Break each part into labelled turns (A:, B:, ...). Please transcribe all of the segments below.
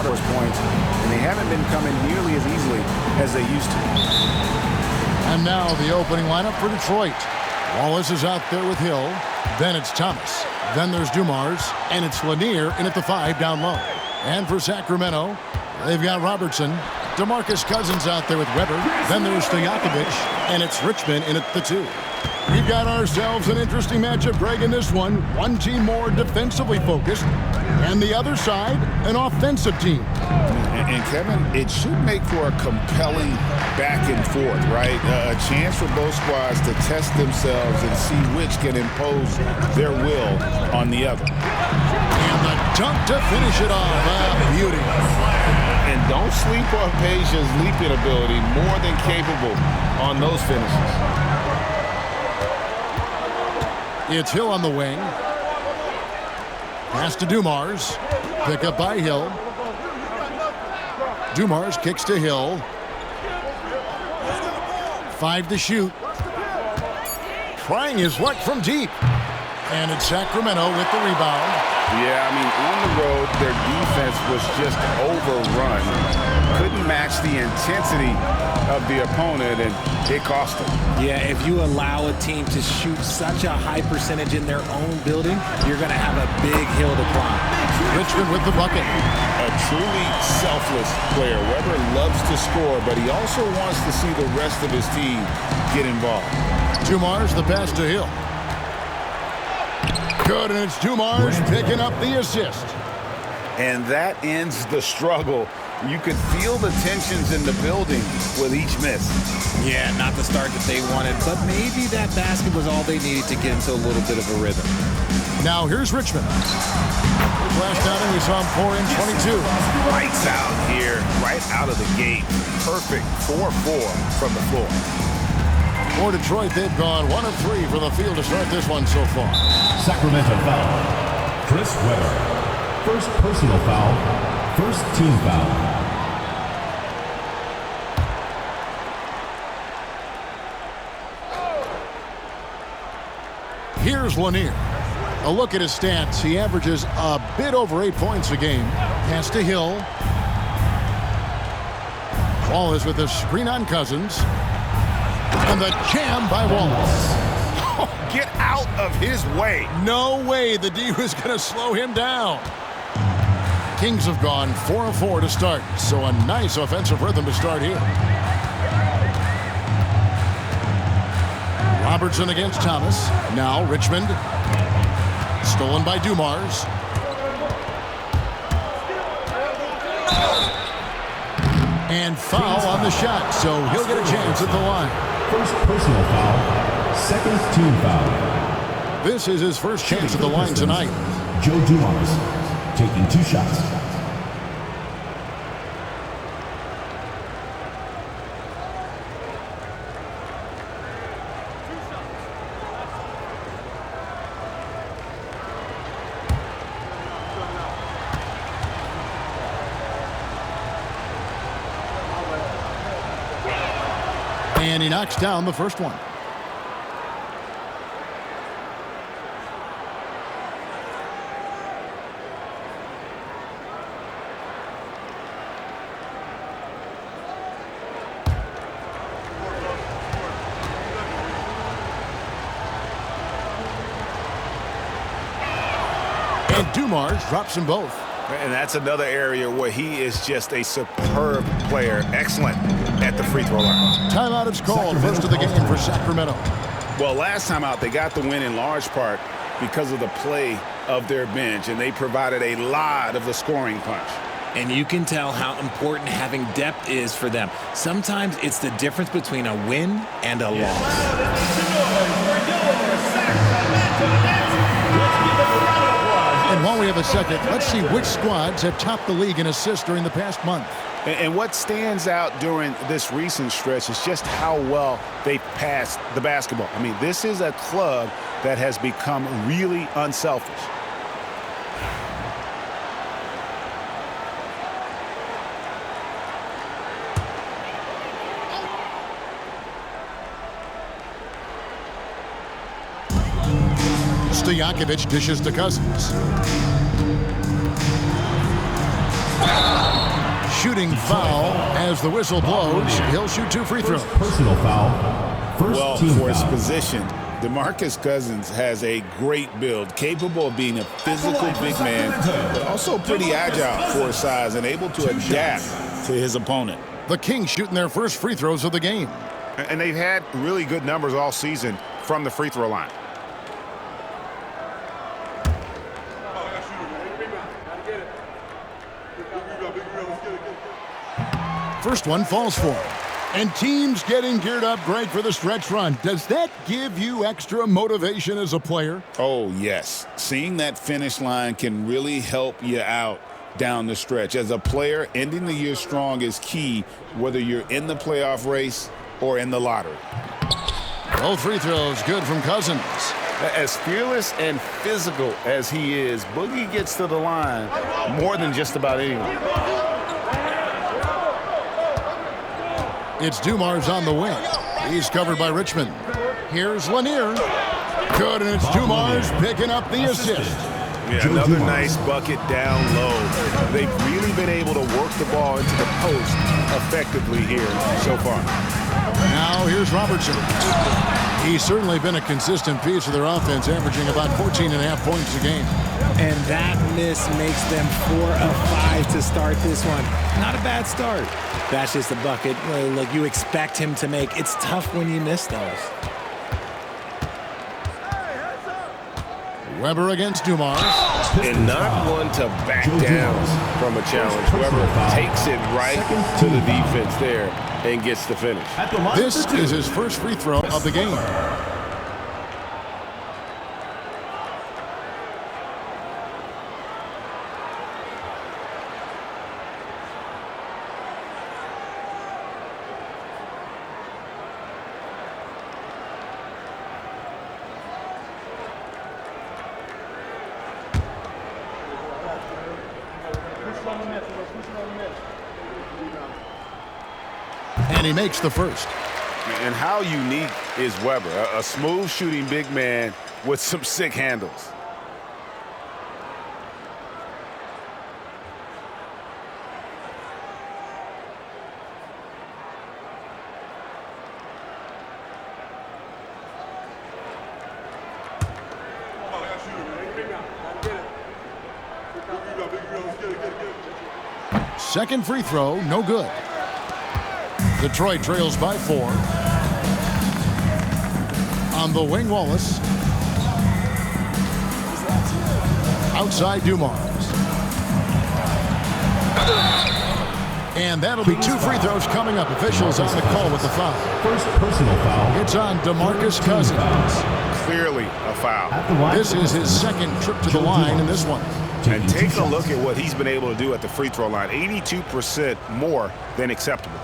A: harder points, and they haven't been coming nearly as easily as they used to.
B: And now the opening lineup for Detroit. Wallace is out there with Hill. Then it's Thomas. Then there's Dumars. And it's Lanier in at the 5 down low. And for Sacramento, they've got Robertson. DeMarcus Cousins out there with Weber. Then there's Stojakovic. And it's Richmond in at the 2. We've got ourselves an interesting matchup, Greg, in this one. One team more defensively focused, and the other side, an offensive team.
C: And Kevin, it should make for a compelling back and forth, right? A chance for both squads to test themselves and see which can impose their will on the other.
B: And the dunk to finish it off. Beauty.
C: And don't sleep on Peja's leaping ability, more than capable on those finishes.
B: It's Hill on the wing. Pass to Dumars. Pick up by Hill. Dumars kicks to Hill. 5 to shoot. Trying his luck from deep. And it's Sacramento with the rebound.
C: Yeah, I mean, on the road, their defense was just overrun. Couldn't match the intensity of the opponent, and it cost them.
D: Yeah, if you allow a team to shoot such a high percentage in their own building, you're going to have a big hill to climb.
B: Richmond with the bucket.
C: A truly selfless player. Weber loves to score, but he also wants to see the rest of his team get involved.
B: Dumars, the pass to Hill. Good, and it's Dumars picking up the assist.
C: And that ends the struggle. You could feel the tensions in the building with each miss.
D: Yeah, not the start that they wanted, but maybe that basket was all they needed to get into a little bit of a rhythm.
B: Now here's Richmond. Last outing we saw him pour in 22.
C: Lights out here, right out of the gate. Perfect 4-4 from the floor.
B: For Detroit, they've gone 1 of 3 from the field to start this one so far.
E: Sacramento foul. Chris Weber. First personal foul. First team foul.
B: Here's Lanier. A look at his stats. He averages a bit over 8 points a game. Pass to Hill. Wallace with a screen on Cousins. And the jam by Wallace.
C: Oh, get out of his way.
B: No way the D was going to slow him down. Kings have gone 4 of 4 to start, so a nice offensive rhythm to start here. Robertson against Thomas. Now Richmond. Stolen by Dumars. And foul on the shot, so he'll get a chance at the line.
E: First personal foul. Second team foul.
B: This is his first chance at the line tonight.
E: Joe Dumars taking 2 shots.
B: And he knocks down the first one. And Dumars drops them both.
C: And that's another area where he is just a superb player. Excellent at the free throw line.
B: Timeout is called. First of the game for Sacramento.
C: Well, last time out, they got the win in large part because of the play of their bench, and they provided a lot of the scoring punch.
D: And you can tell how important having depth is for them. Sometimes it's the difference between a win and a loss.
B: And while we have a second, let's see which squads have topped the league in assists during the past month.
C: And what stands out during this recent stretch is just how well they passed the basketball. I mean, this is a club that has become really unselfish.
B: Stojakovic dishes to Cousins. shooting foul. As the whistle blows, he'll shoot 2 free throws.
E: Personal foul.
C: Well,
E: First team
C: for his
E: foul.
C: position, DeMarcus Cousins has a great build, capable of being a physical big man, but also pretty agile for his size and able to adapt to his opponent.
B: The Kings shooting their first free throws of the game.
A: And they've had really good numbers all season from the free throw line.
B: First one falls for him. And teams getting geared up great for the stretch run. Does that give you extra motivation as a player?
C: Oh, yes. Seeing that finish line can really help you out down the stretch. As a player, ending the year strong is key, whether you're in the playoff race or in the lottery.
B: Both free throws good from Cousins.
A: As fearless and physical as he is, Boogie gets to the line more than just about anyone.
B: It's Dumars on the wing. He's covered by Richmond. Here's Lanier. Good, and it's Dumars picking up the assist.
A: Yeah, another nice bucket down low. They've really been able to work the ball into the post effectively here so far.
B: Now here's Robertson. He's certainly been a consistent piece of their offense, averaging about 14.5 points a game.
D: And that miss makes them 4 of 5 to start this one. Not a bad start. That's just a bucket. Look, you expect him to make. It's tough when you miss those.
B: Weber against Dumars.
A: And not one to back down from a challenge. Weber takes it right to the defense there and gets the finish.
B: This is his first free throw of the game. And he makes the first.
A: And how unique is Weber? A smooth shooting big man with some sick handles.
B: Second free throw, no good. Detroit trails by 4. On the wing, Wallace. Outside, Dumars. And that'll be 2 free throws coming up. Officials on the call with the foul.
E: First personal foul.
B: It's on DeMarcus Cousins.
A: Clearly a foul.
B: This is his second trip to the line in this one.
A: And take a look at what he's been able to do at the free throw line. 82% more than acceptable.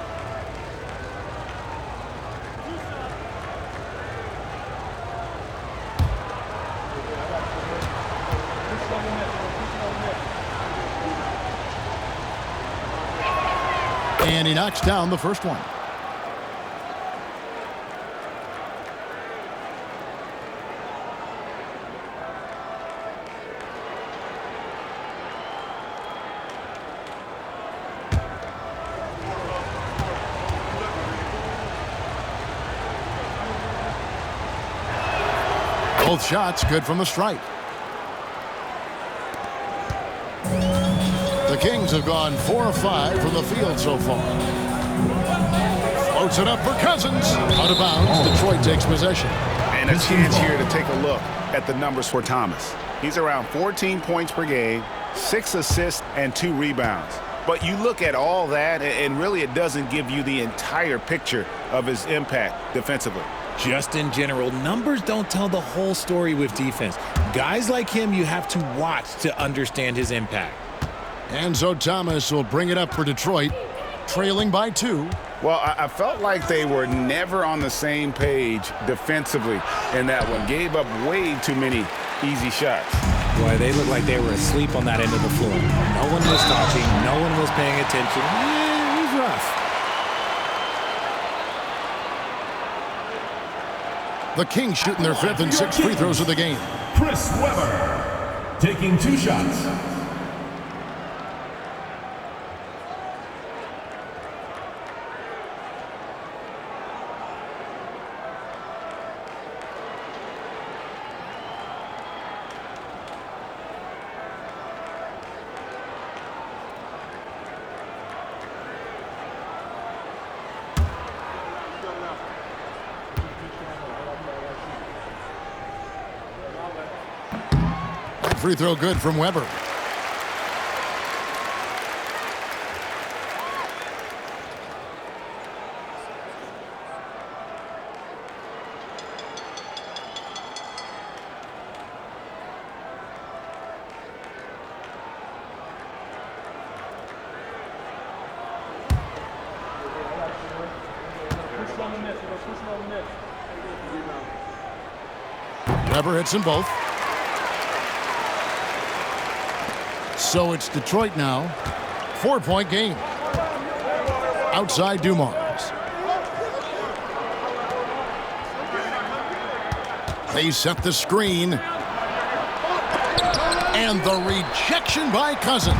B: And he knocks down the first one. Both shots good from the stripe. The Kings have gone 4 of 5 from the field so far. Floats it up for Cousins. Out of bounds. Detroit takes possession.
A: And a chance here to take a look at the numbers for Thomas. He's around 14 points per game, 6 assists, and 2 rebounds. But you look at all that, and really it doesn't give you the entire picture of his impact defensively.
D: Just in general, numbers don't tell the whole story with defense. Guys like him, you have to watch to understand his impact.
B: And so Thomas will bring it up for Detroit, trailing by 2.
A: Well, I felt like they were never on the same page defensively in that one. Gave up way too many easy shots.
D: Boy, they looked like they were asleep on that end of the floor. No one was talking. No one was paying attention. Yeah, it was rough.
B: The Kings shooting their 5th and 6th free throws of the game.
E: Chris Weber taking 2 shots.
B: Free throw good from Weber. Weber hits them both. So it's Detroit now. 4-point game. Outside Dumars. They set the screen. And the rejection by Cousins.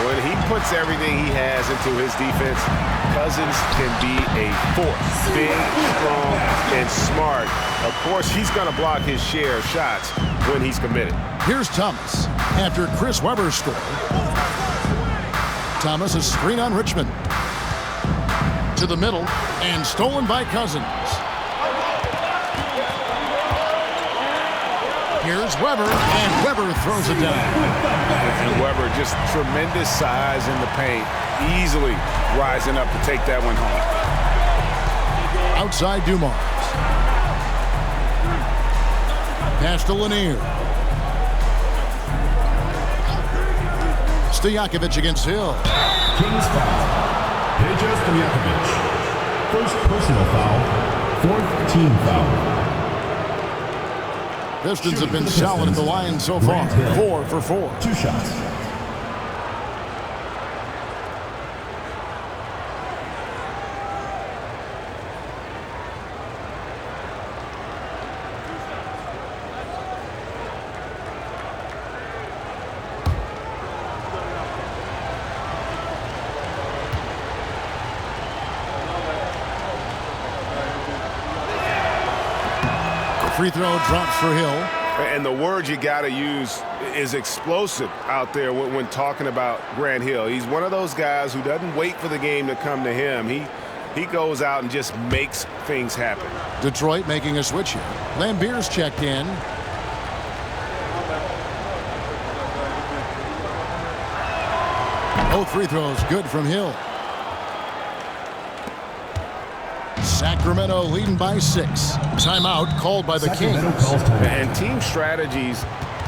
A: When he puts everything he has into his defense, Cousins can be a force. Big, strong, and smart. Of course, he's going to block his share of shots when he's committed.
B: Here's Thomas after Chris Webber scored. Thomas, a screen on Richmond. To the middle, and stolen by Cousins. Here's Weber, and Weber throws it down.
A: And Weber, just tremendous size in the paint, easily rising up to take that one home.
B: Outside Dumars. Pass to Lanier. Stojakovic against Hill.
E: Kings foul. Peja Stojakovic. First personal foul. Fourth team foul.
B: Pistons have been solid at the line so far. 4 for 4.
E: 2 shots.
B: Free throw drops for Hill.
A: And the word you got to use is explosive out there when talking about Grant Hill. He's one of those guys who doesn't wait for the game to come to him. He goes out and just makes things happen.
B: Detroit making a switch here. Lambier's checked in. Both free throws good from Hill. Sacramento leading by 6. Timeout called by the Kings.
A: And team strategies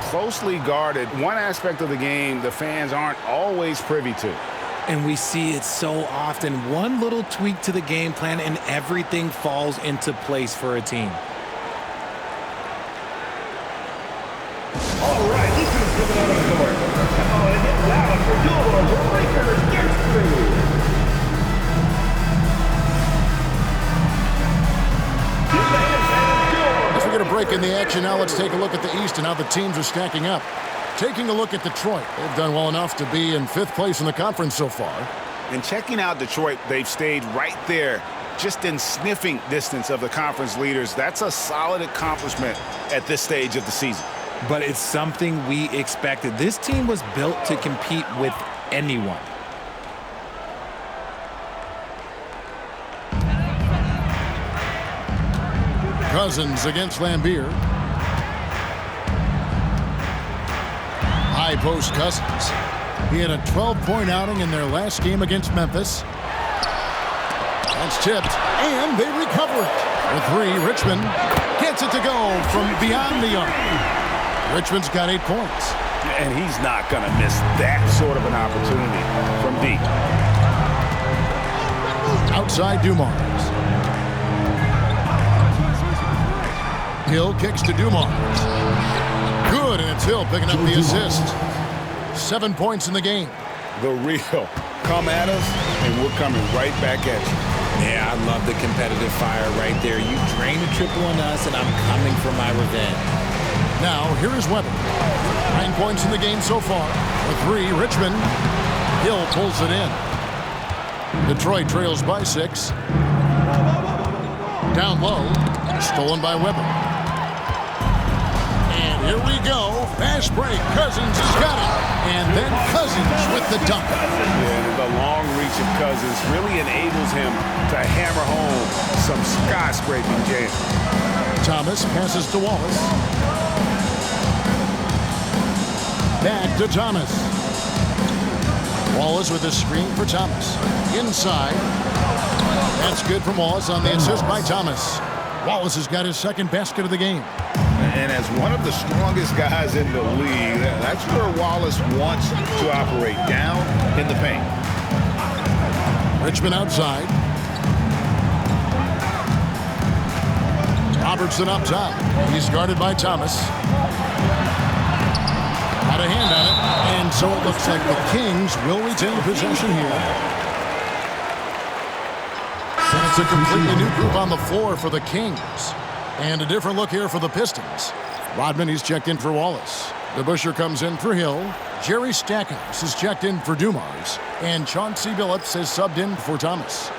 A: closely guarded. One aspect of the game the fans aren't always privy to.
D: And we see it so often. One little tweak to the game plan and everything falls into place for a team.
E: All right, this is coming out of court. Oh, and it's loud for your breaker gets through.
B: As we get a break in the action now, let's take a look at the East and how the teams are stacking up. Taking a look at Detroit, they've done well enough to be in 5th place in the conference so far.
A: And checking out Detroit, they've stayed right there, just in sniffing distance of the conference leaders. That's a solid accomplishment at this stage of the season.
D: But it's something we expected. This team was built to compete with anyone.
B: Cousins against Lambier. High post Cousins. He had a 12-point outing in their last game against Memphis. That's tipped, and they recover it. For 3, Richmond gets it to go from beyond the arc. Richmond's got 8 points.
A: And he's not going to miss that sort of an opportunity from deep.
B: Outside Dumars. Hill kicks to Dumars. Good, and it's Hill picking up the assist. 7 points in the game.
A: The real come at us, and we're coming right back at you.
D: Yeah, I love the competitive fire right there. You drain a triple on us, and I'm coming for my revenge.
B: Now, here is Weber. 9 points in the game so far. With 3, Richmond. Hill pulls it in. Detroit trails by 6. Down low. Stolen by Weber. And here we go. Fast break. Cousins has got it. And then Cousins with the dunk.
A: Yeah, the long reach of Cousins really enables him to hammer home some skyscraping jams.
B: Thomas passes to Wallace. Back to Thomas. Wallace with a screen for Thomas. Inside. That's good from Wallace on the assist by Thomas. Wallace has got his second basket of the game.
C: And as one of the strongest guys in the league, that's where Wallace wants to operate, down in the paint.
B: Richmond outside. Robertson up top. He's guarded by Thomas. Got a hand on it. And so it looks like the Kings will retain possession here. It's a completely new group on the floor for the Kings. And a different look here for the Pistons. Rodman, he's checked in for Wallace. DeBusschere comes in for Hill. Jerry Stackhouse is checked in for Dumars. And Chauncey Billups is subbed in for Thomas.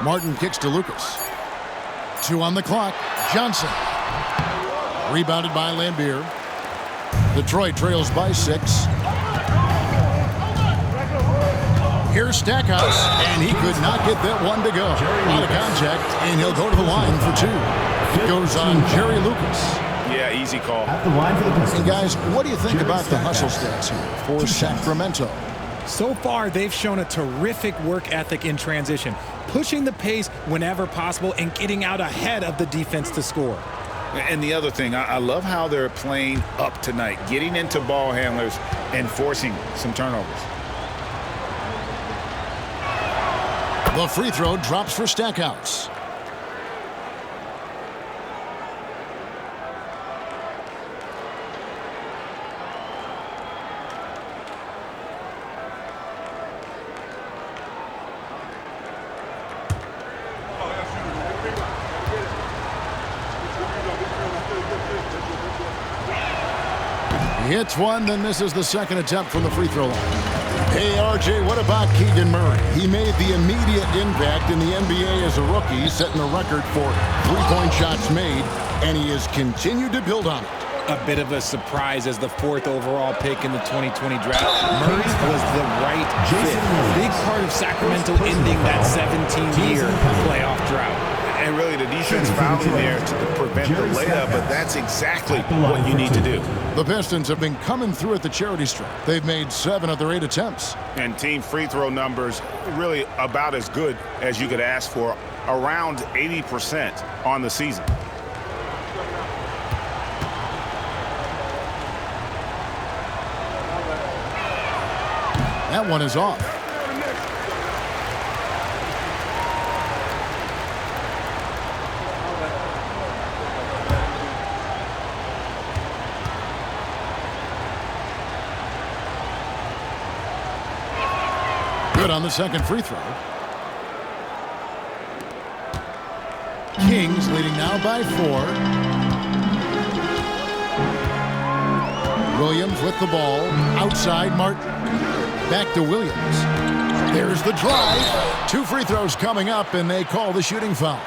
B: Martin kicks to Lucas. 2 on the clock. Johnson. Rebounded by Lambier. Detroit trails by 6. Here's Stackhouse, and he could not get that one to go. Out of contact, and he'll go to the line for 2. It goes on Jerry Lucas.
C: Yeah, easy call.
E: At the line for the Pistons.
B: And guys, what do you think about the hustle stats here for Sacramento?
D: So far, they've shown a terrific work ethic in transition, pushing the pace whenever possible and getting out ahead of the defense to score.
C: And the other thing, I love how they're playing up tonight, getting into ball handlers and forcing some turnovers.
B: The free throw drops for Stackhouse. He hits one, then misses the second attempt from the free throw line. Hey, RJ, what about Keegan Murray? He made the immediate impact in the NBA as a rookie, setting a record for three-point shots made, and he has continued to build on it.
D: A bit of a surprise as the 4th overall pick in the 2020 draft. Murray was the right fit. Big part of Sacramento ending that 17-year playoff drought.
A: And really, the defense found him there to prevent the layup, but that's exactly what you need to do.
B: The Pistons have been coming through at the charity stripe. They've made 7 of their 8 attempts.
A: And team free throw numbers really about as good as you could ask for, around 80% on the season.
B: That one is off. Good on the second free throw. Kings leading now by 4. Williams with the ball. Outside Martin. Back to Williams. There's the drive. 2 free throws coming up, and they call the shooting foul.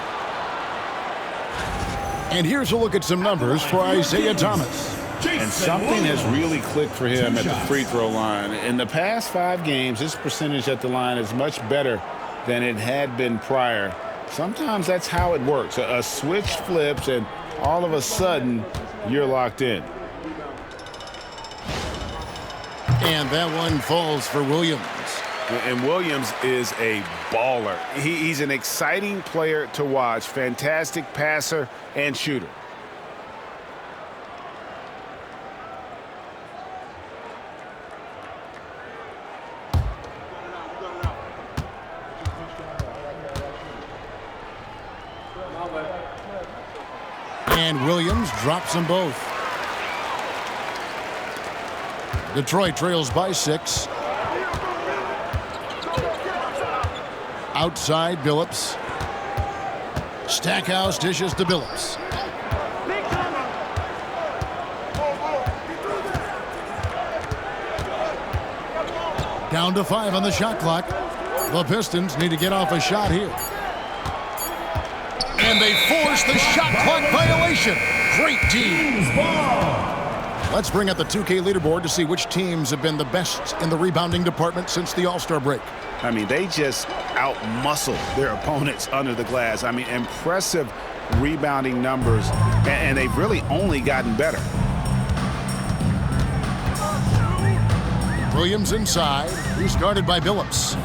B: And here's a look at some numbers for Isaiah Thomas.
C: And something has really clicked for him at the free throw line. In the past 5 games, his percentage at the line is much better than it had been prior. Sometimes that's how it works. A switch flips, and all of a sudden, you're locked in.
B: And that one falls for Williams.
A: And Williams is a baller. He's an exciting player to watch. Fantastic passer and shooter.
B: And Williams drops them both. Detroit trails by 6. Outside Billups. Stackhouse dishes to Billups. Down to 5 on the shot clock. The Pistons need to get off a shot here. And they force the shot clock violation. Great team. Let's bring up the 2K leaderboard to see which teams have been the best in the rebounding department since the All-Star break.
A: I mean, they just out-muscle their opponents under the glass. I mean, impressive rebounding numbers, and they've really only gotten better.
B: Williams inside. He's guarded by Billups.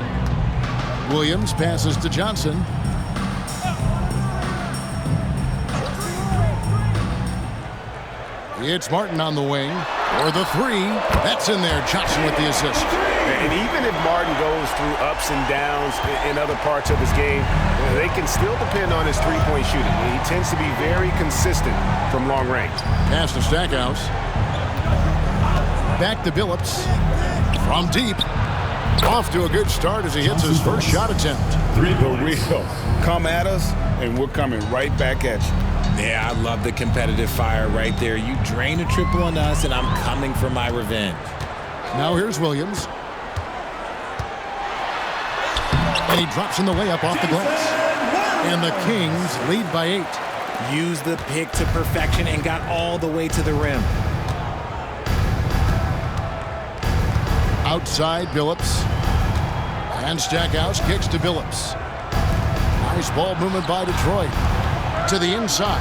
B: Williams passes to Johnson. It's Martin on the wing for the three. That's in there. Johnson with the assist.
F: And even if Martin goes through ups and downs in other parts of his game, they can still depend on his three-point shooting. He tends to be very consistent from long range.
B: Pass to Stackhouse. Back to Billups. From deep. Off to a good start as he hits his first shot attempt.
C: The real. Come at us, and we're coming right back at you.
D: Yeah, I love the competitive fire right there. You drain a triple on us, and I'm coming for my revenge.
B: Now here's Williams. And he drops in the layup off the glass. And the Kings lead by 8.
D: Used the pick to perfection and got all the way to the rim.
B: Outside Billups. And Stackhouse kicks to Billups. Nice ball movement by Detroit. To the inside.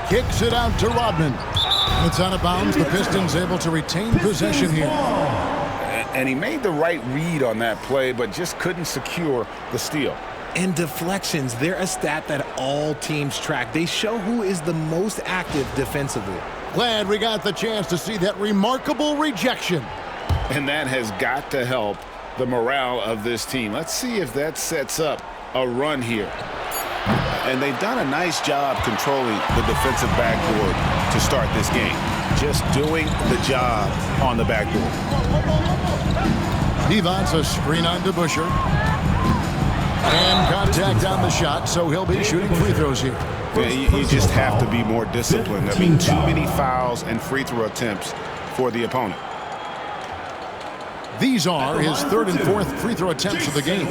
B: Kicks it out to Rodman. It's out of bounds. The Pistons able to retain possession here.
C: And he made the right read on that play, but just couldn't secure the steal.
D: And deflections, they're a stat that all teams track. They show who is the most active defensively.
B: Glad we got the chance to see that remarkable rejection.
C: And that has got to help the morale of this team. Let's see if that sets up a run here.
A: And they've done a nice job controlling the defensive backboard to start this game. Just doing the job on the backboard.
B: He wants a screen on to Busher. And contact on the shot, so he'll be shooting free throws here.
A: You just have to be more disciplined. I mean, too many fouls and free throw attempts for the opponent.
B: These are his third and fourth free throw attempts of the game.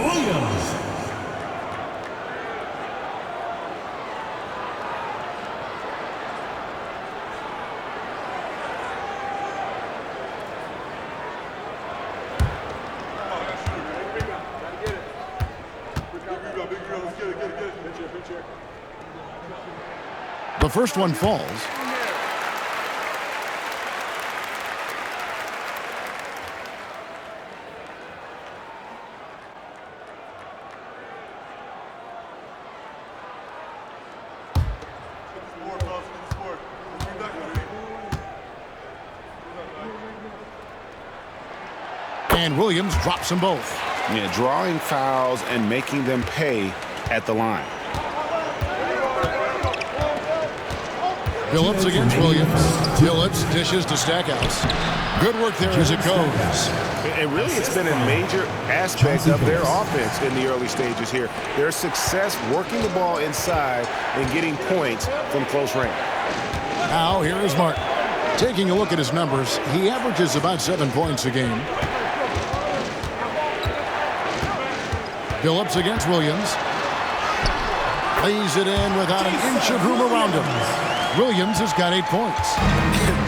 B: The first one falls. And Williams drops them both.
A: Yeah, drawing fouls and making them pay at the line.
B: Billups against Williams. Billups dishes to Stackhouse. Good work there as it goes.
A: And really, it's been a major aspect of their offense in the early stages here. Their success working the ball inside and getting points from close range.
B: Now, here is Martin. Taking a look at his numbers, he averages about 7 points a game. Billups against Williams. Lays it in without an inch of room around him. Williams has got 8 points.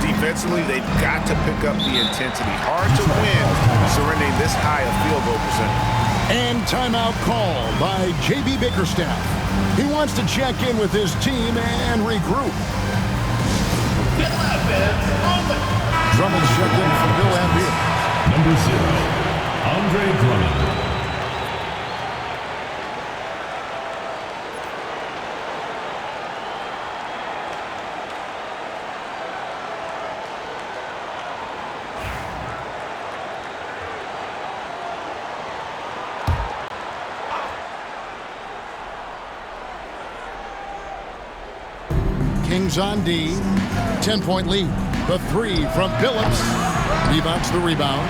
A: Defensively, they've got to pick up the intensity. Hard to win surrendering this high a field goal percentage.
B: And timeout call by J.B. Bickerstaff. He wants to check in with his team and regroup. Drummond's checked in from Bill Lambier.
E: Number 0, Andre Drummond.
B: Kings on D. 10-point lead. The three from Billups. Rebounds the rebound.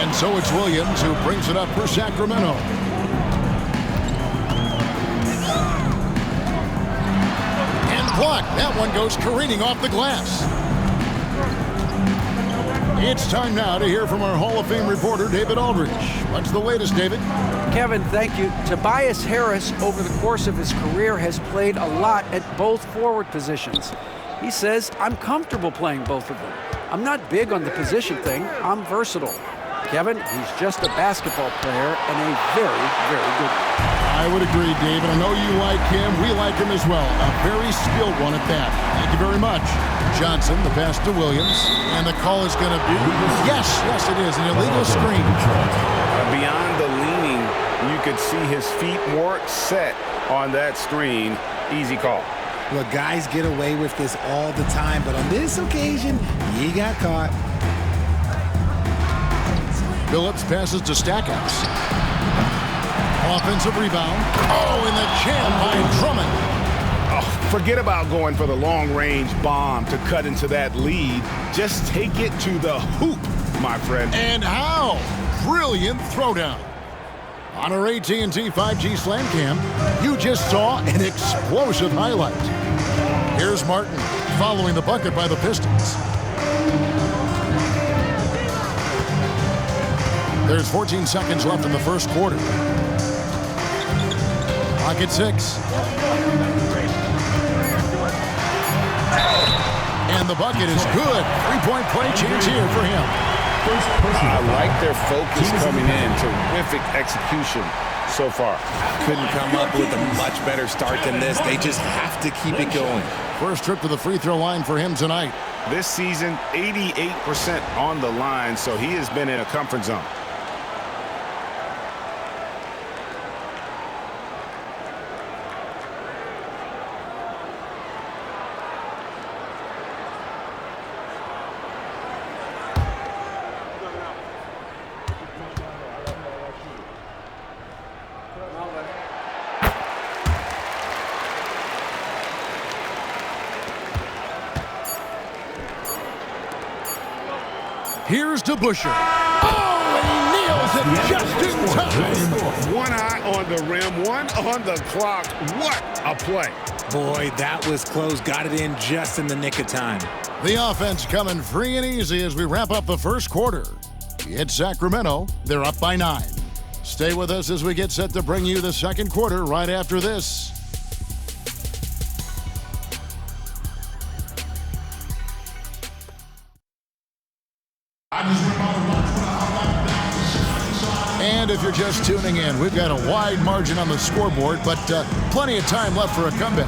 B: And so it's Williams who brings it up for Sacramento. And blocked. That one goes careening off the glass. It's time now to hear from our Hall of Fame reporter, David Aldridge. What's the latest, David?
G: Kevin, thank you. Tobias Harris, over the course of his career, has played a lot at both forward positions. He says, I'm comfortable playing both of them. I'm not big on the position thing. I'm versatile. Kevin, he's just a basketball player and a very, very good one.
B: I would agree, David. I know you like him. We like him as well. A very skilled one at that. Thank you very much. Johnson, the pass to Williams. And the call is going to be, yes, it is, an illegal screen.
A: Beyond the leaning, you could see his feet weren't set on that screen. Easy call.
D: Look, guys get away with this all the time, but on this occasion, he got caught.
B: Phillips passes to Stackhouse. Offensive rebound. Oh, in the jam by Drummond.
A: Oh, forget about going for the long-range bomb to cut into that lead. Just take it to the hoop, my friend.
B: And how? Brilliant throwdown. On our AT&T 5G Slam Cam, you just saw an explosive highlight. Here's Martin following the bucket by the Pistons. There's 14 seconds left in the first quarter. Clock at 6. And the bucket is good. Three-point play chance here for him.
A: I like their focus coming in. Terrific execution so far.
D: Couldn't come up with a much better start than this. They just have to keep it going.
B: First trip to the free throw line for him tonight.
A: This season, 88% on the line, so he has been in a comfort zone.
B: Here's DeBusschere. Oh, and he nails it just in time.
A: One eye on the rim, one on the clock. What a play.
D: Boy, that was close. Got it in just in the nick of time.
B: The offense coming free and easy as we wrap up the first quarter. It's Sacramento. They're up by 9. Stay with us as we get set to bring you the second quarter right after this. And if you're just tuning in, we've got a wide margin on the scoreboard, but plenty of time left for a comeback.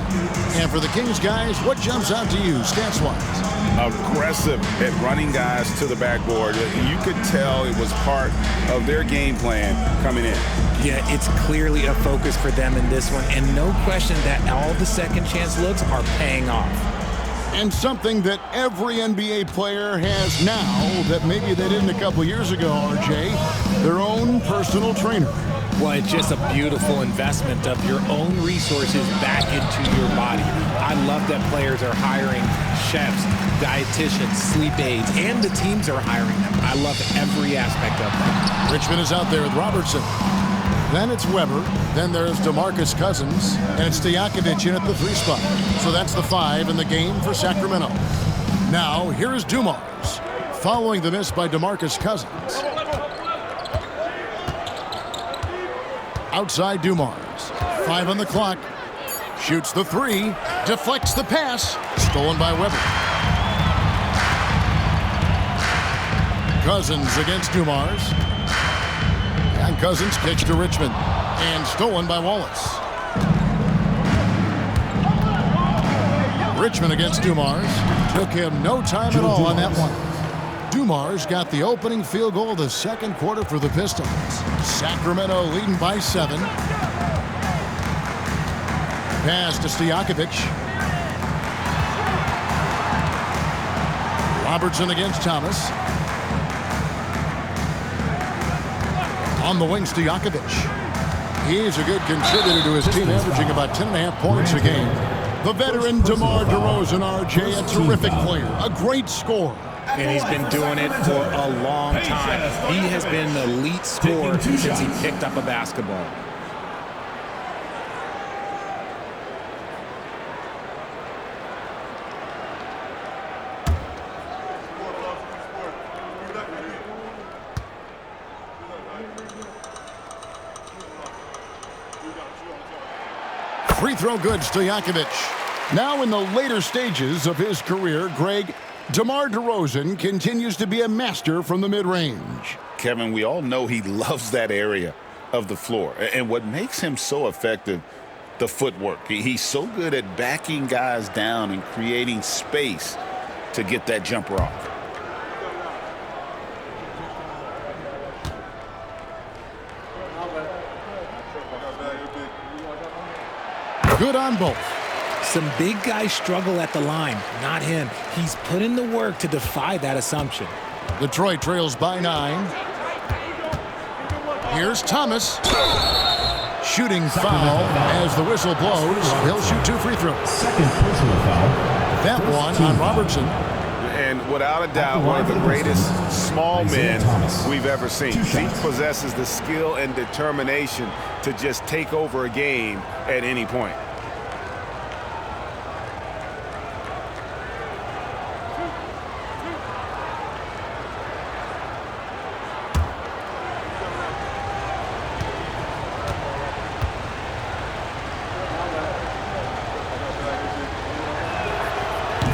B: And for the Kings guys, what jumps out to you, stance-wise?
A: Aggressive at running guys to the backboard. You could tell it was part of their game plan coming in.
D: Yeah, it's clearly a focus for them in this one, and no question that all the second chance looks are paying off.
B: And something that every NBA player has now that maybe they didn't a couple years ago, RJ, their own personal trainer.
D: Well, it's just a beautiful investment of your own resources back into your body. I love that players are hiring chefs, dietitians, sleep aides, and the teams are hiring them. I love every aspect of it.
B: Richmond is out there with Robertson. Then it's Weber. Then there's DeMarcus Cousins. And it's Stojakovic in at the 3 spot. So that's the 5 in the game for Sacramento. Now, here's Dumars, following the miss by DeMarcus Cousins. Outside Dumars. 5 on the clock. Shoots the 3. Deflects the pass. Stolen by Weber. Cousins against Dumars. And Cousins kicks to Richmond. And stolen by Wallace. Richmond against Dumars. Took him no time at all on that one. Dumars got the opening field goal of the second quarter for the Pistons. Sacramento leading by 7. Pass to Stojakovic. Robertson against Thomas. On the wing, Stojakovic. He's a good contributor to his team, averaging about 10.5 points a game. The veteran DeMar DeRozan, RJ, a terrific player, a great scorer.
D: And he's been doing it for a long time. He has been an elite scorer since he picked up a basketball.
B: throw good, Stojakovic. Now in the later stages of his career, Greg, DeMar DeRozan continues to be a master from the mid-range.
C: Kevin, we all know he loves that area of the floor. And what makes him so effective, the footwork. He's so good at backing guys down and creating space to get that jumper off.
B: Good on both.
D: Some big guys struggle at the line, not him. He's put in the work to defy that assumption.
B: Detroit trails by 9. Here's Thomas. Shooting foul as the whistle blows. He'll shoot 2 free throws.
E: Second personal foul.
B: That one on Robertson.
F: And without a doubt, one of the greatest small men we've ever seen. He possesses the skill and determination to just take over a game at any point.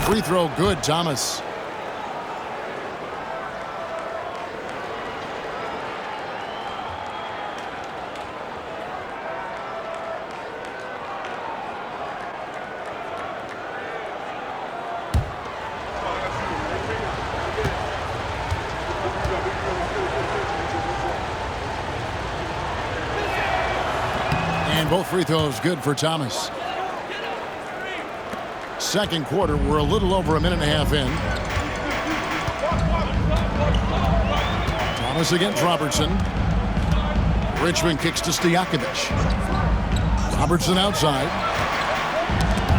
B: Free throw good, Thomas. And both free throws good for Thomas. Second quarter, we're a little over a minute and a half in. Thomas against Robertson. Richmond kicks to Stojakovic. Robertson outside.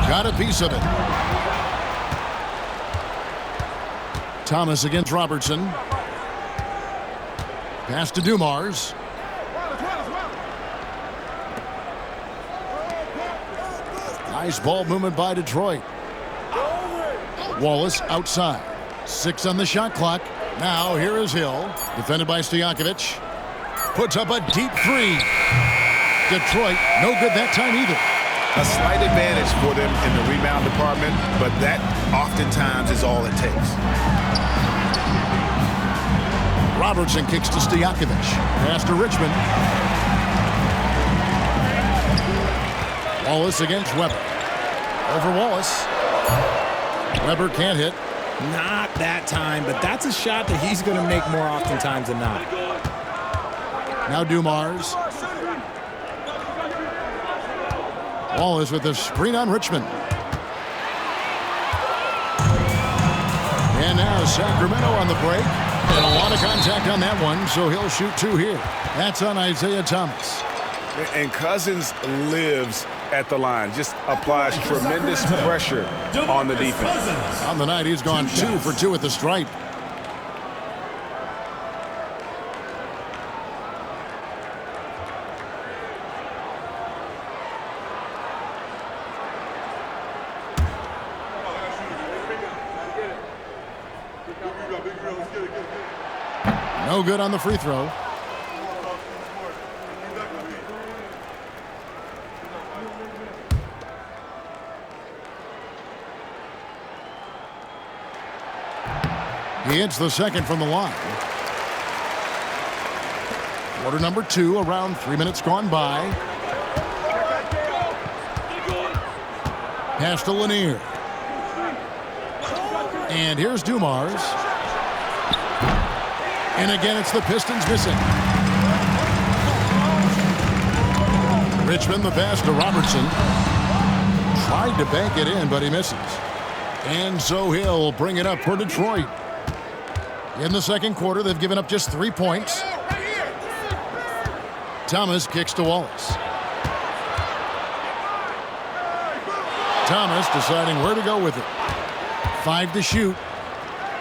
B: Got a piece of it. Thomas against Robertson. Pass to Dumars. Nice ball movement by Detroit. Wallace outside. 6 on the shot clock. Now here is Hill. Defended by Stojakovic. Puts up a deep 3. Detroit, no good that time either.
A: A slight advantage for them in the rebound department, but that oftentimes is all it takes.
B: Robertson kicks to Stojakovic. Pass to Richmond. Wallace against Weber. Over Wallace. Weber can't hit.
D: Not that time, but that's a shot that he's going to make more oftentimes than not.
B: Now Dumars. Wallace with a screen on Richmond. And now Sacramento on the break. And a lot of contact on that one, so he'll shoot 2 here. That's on Isaiah Thomas.
F: And Cousins lives at the line, just applies tremendous pressure on the defense.
B: On the night, he's gone 2 for 2 at the stripe. No good on the free throw. He hits the second from the line. Quarter number 2, around 3 minutes gone by. Pass to Lanier. And here's Dumars. And again, it's the Pistons missing. Richmond, the pass to Robertson. Tried to bank it in, but he misses. And so he'll bring it up for Detroit. In the second quarter, they've given up just 3 points. Thomas kicks to Wallace. Thomas deciding where to go with it. 5 to shoot.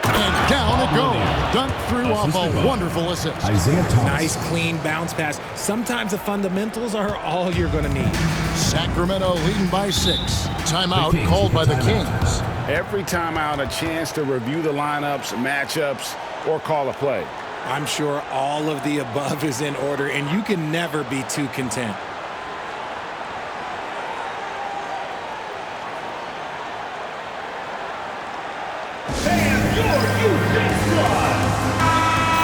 B: And down it goes. Dunked through off a wonderful assist.
E: Isaiah Thomas.
D: Nice, clean bounce pass. Sometimes the fundamentals are all you're going to need.
B: Sacramento leading by 6. Timeout called by the Kings.
A: Every timeout, a chance to review the lineups, matchups, or call a play.
D: I'm sure all of the above is in order, and you can never be too content.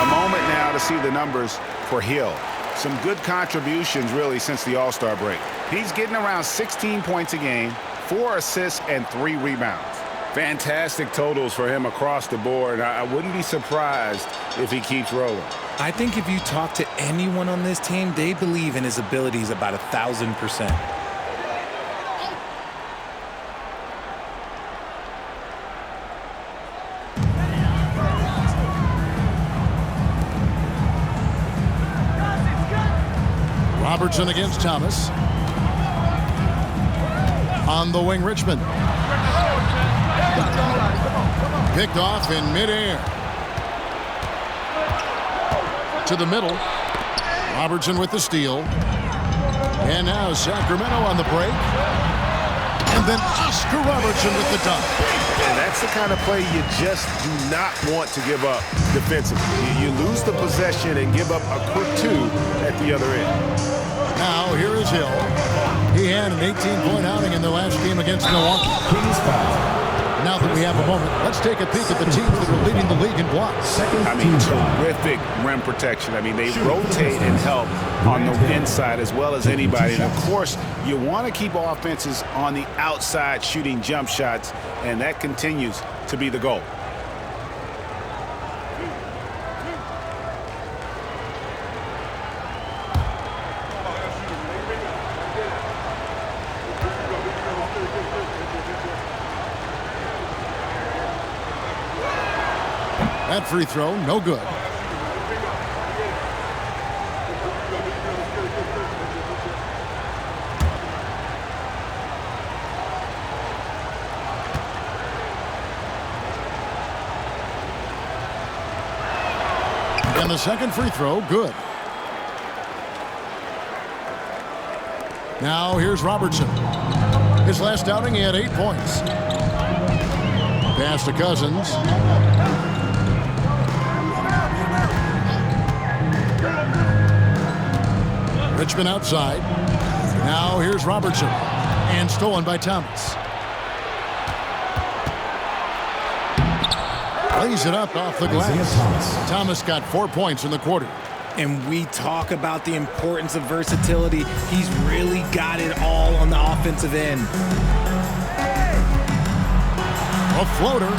A: A moment now to see the numbers for Hill. Some good contributions, really, since the All-Star break. He's getting around 16 points a game, 4 assists, and 3 rebounds. Fantastic totals for him across the board. I wouldn't be surprised if he keeps rolling.
D: I think if you talk to anyone on this team, they believe in his abilities about 1,000%.
B: Robertson against Thomas. On the wing, Richmond. Picked off in midair. To the middle. Robertson with the steal. And now Sacramento on the break. And then Oscar Robertson with the dunk.
F: And that's the kind of play you just do not want to give up defensively. You lose the possession and give up a quick 2 at the other end.
B: Now here is Hill. He had an 18-point outing in the last game against Milwaukee.
E: Kings foul.
B: Now that we have a moment, let's take a peek at the teams that are leading the league in blocks.
A: Terrific rim protection. They rotate and help on the inside as well as anybody. And, of course, you want to keep offenses on the outside shooting jump shots, and that continues to be the goal.
B: That free throw, no good. And the second free throw, good. Now here's Robertson. His last outing, he had 8 points. Pass to Cousins. Richmond outside. Now here's Robertson. And stolen by Thomas. Lays it up off the glass. Thomas got 4 points in the quarter.
D: And we talk about the importance of versatility. He's really got it all on the offensive end.
B: A floater.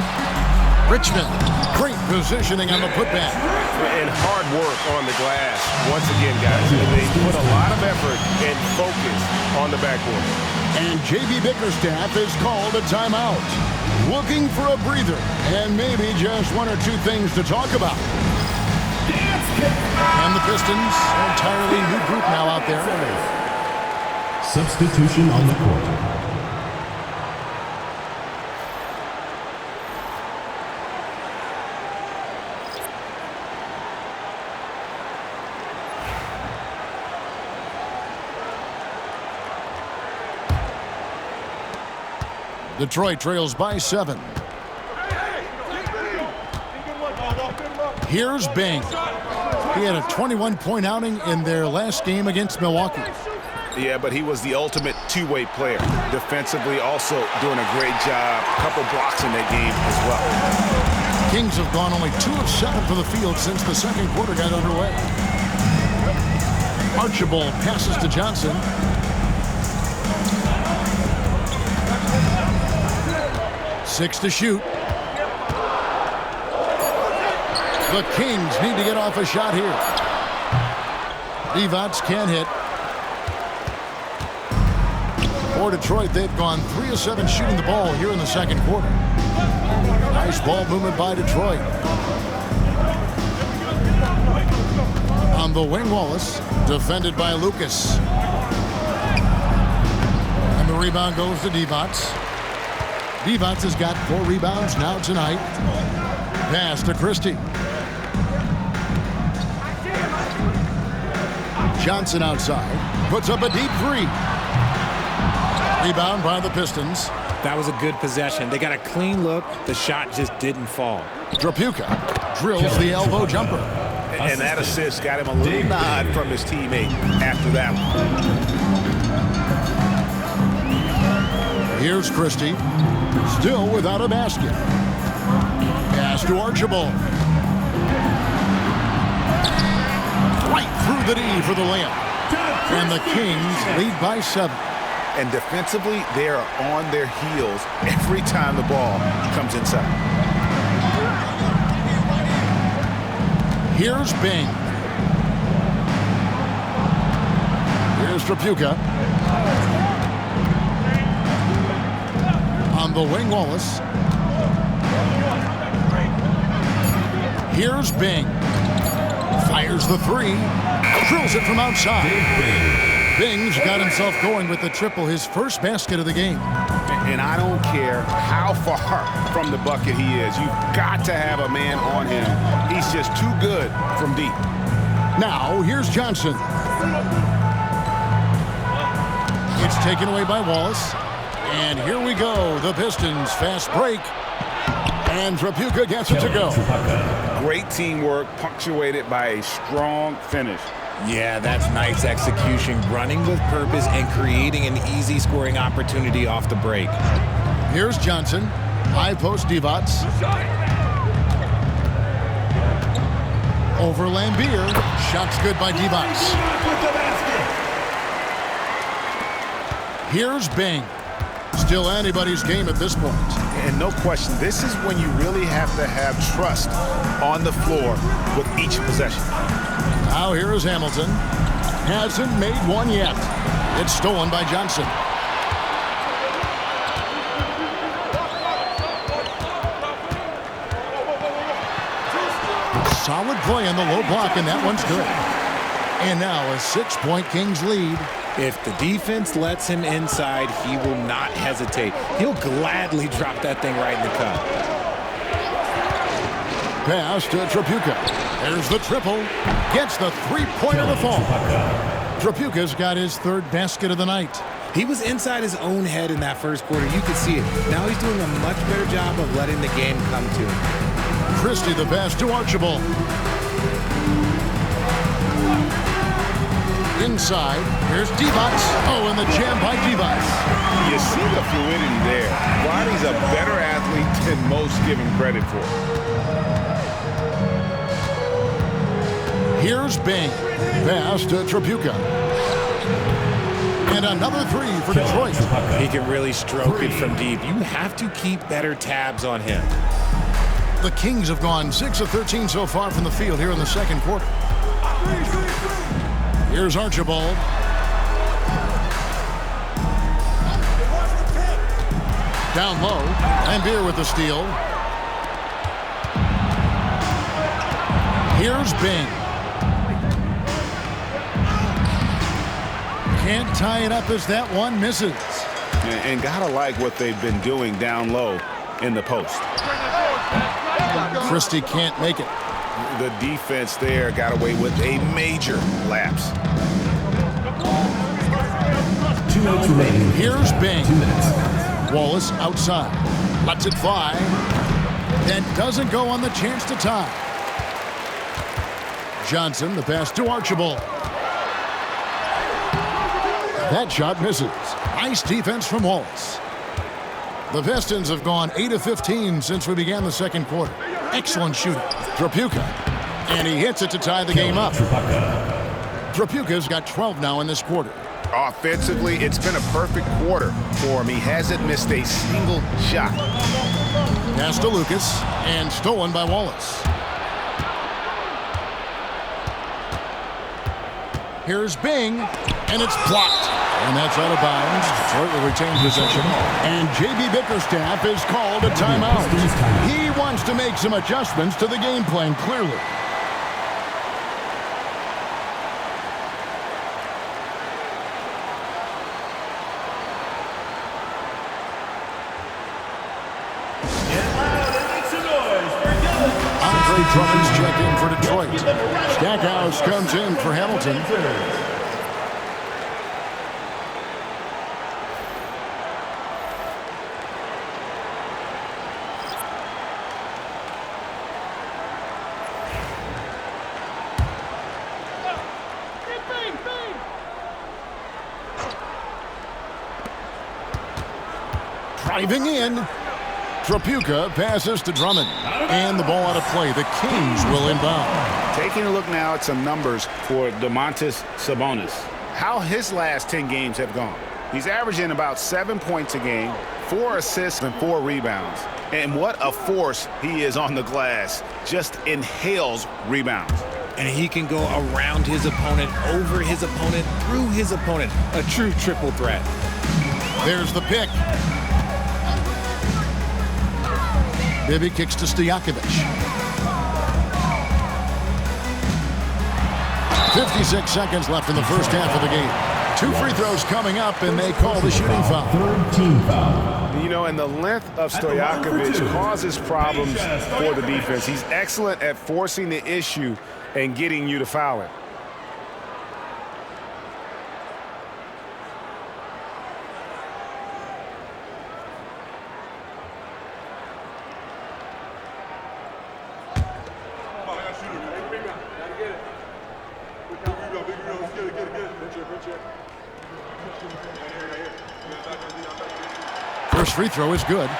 B: Richmond. Great positioning on the putback.
F: And hard work on the glass. Once again, guys, they put a lot of effort and focus on the backboard.
B: And J.B. Bickerstaff is called a timeout. Looking for a breather and maybe just 1 or 2 things to talk about. And the Pistons, entirely new group now out there.
E: Substitution on the court.
B: Detroit trails by 7. Here's Bing. He had a 21-point outing in their last game against Milwaukee.
A: Yeah, but he was the ultimate two-way player. Defensively, also doing a great job. A couple blocks in that game as well.
B: Kings have gone only 2 of 7 for the field since the second quarter got underway. Archibald passes to Johnson. Six to shoot. The Kings need to get off a shot here. Divac can't hit. For Detroit, they've gone 3 of 7 shooting the ball here in the second quarter. Nice ball movement by Detroit. On the wing, Wallace, defended by Lucas. And the rebound goes to Divac. Divac has got 4 rebounds now tonight. Pass to Christie. Johnson outside. Puts up a deep 3. Rebound by the Pistons.
D: That was a good possession. They got a clean look. The shot just didn't fall.
B: Drapuka drills the elbow jumper.
F: And that assist got him a little nod from his teammate after that one.
B: Here's Christie. Still without a basket. Pass to Archibald. Right through the D for the layup. And the Kings lead by 7.
A: And defensively, they are on their heels every time the ball comes inside.
B: Here's Bing. Here's Trapuka. On the wing, Wallace. Here's Bing. Fires the 3. Drills it from outside. Bing's got himself going with the triple, his first basket of the game.
A: And I don't care how far from the bucket he is. You've got to have a man on him. He's just too good from deep.
B: Now, here's Johnson. It's taken away by Wallace. And here we go. The Pistons fast break. And Trapuka gets it to go.
A: Great teamwork punctuated by a strong finish.
D: Yeah, that's nice execution, running with purpose and creating an easy scoring opportunity off the break.
B: Here's Johnson. High post Divac. Over Lambier. Shot's good by Divac. Here's Bing. Still anybody's game at this point.
A: And no question, this is when you really have to have trust on the floor with each possession.
B: Now here is Hamilton. Hasn't made one yet. It's stolen by Johnson. Solid play on the low block, and that one's good. And now a 6-point Kings lead.
D: If the defense lets him inside, he will not hesitate. He'll gladly drop that thing right in the cup.
B: Pass to Trapuka. There's the triple. Gets the 3-pointer to fall. Trapuka's got his 3rd basket of the night.
D: He was inside his own head in that first quarter. You could see it. Now he's doing a much better job of letting the game come to him.
B: Christie the pass to Archibald. Inside, here's Divac. Oh, and the jam by Divac.
A: You see the fluidity there. Ronnie's a better athlete than most give him credit for.
B: Here's Bing. Pass to Trapuka. And another 3 for Detroit.
D: He can really stroke it from deep. You have to keep better tabs on him.
B: The Kings have gone 6 of 13 so far from the field here in the second quarter. Here's Archibald. Down low. Lambier with the steal. Here's Bing. Can't tie it up as that one misses.
A: And gotta like what they've been doing down low in the post.
B: Christie can't make it.
A: The defense there got away with a major lapse.
E: 2 minutes remaining.
B: Here's Bing.
E: 2 minutes.
B: Wallace outside. Lets it fly. That doesn't go on the chance to tie. Johnson, the pass to Archibald. That shot misses. Nice defense from Wallace. The Pistons have gone 8 of 15 since we began the second quarter. Excellent shooting. Trapuka. And he hits it to tie the game up. Trapuka's got 12 now in this quarter.
A: Offensively, it's been a perfect quarter for him. He hasn't missed a single shot.
B: Pass to Lucas, and stolen by Wallace. Here's Bing, and it's blocked. And that's out of bounds. Detroit will retain possession. And J.B. Bickerstaff is called a timeout. He wants to make some adjustments to the game plan, clearly. Drummond's check in for Detroit. Stackhouse comes in for Hamilton. Driving in. Trapuka passes to Drummond. And the ball out of play. The Kings will inbound.
A: Taking a look now at some numbers for Domantas Sabonis. How his last 10 games have gone. He's averaging about 7 points a game, 4 assists and 4 rebounds. And what a force he is on the glass. Just inhales rebounds.
D: And he can go around his opponent, over his opponent, through his opponent. A true triple threat.
B: There's the pick. Bibby kicks to Stojakovic. 56 seconds left in the first half of the game. 2 free throws coming up, and they call the shooting foul.
E: Third team foul.
F: You know, and the length of Stojakovic causes problems for the defense. He's excellent at forcing the issue and getting you to foul it.
B: First free throw is good.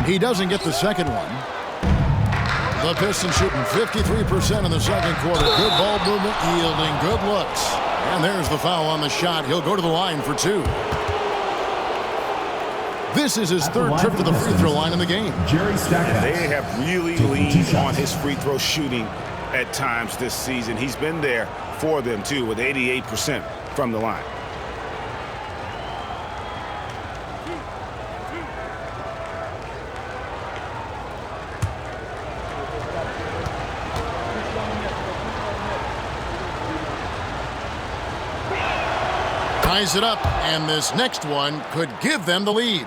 B: He doesn't get the second one. The Pistons shooting 53% in the second quarter. Good ball movement, yielding good looks. And there's the foul on the shot. He'll go to the line for 2. This is his third trip to the free throw line in the game.
F: They have really leaned on his free throw shooting at times this season. He's been there for them, too, with 88% from the line.
B: Ties it up, and this next one could give them the lead.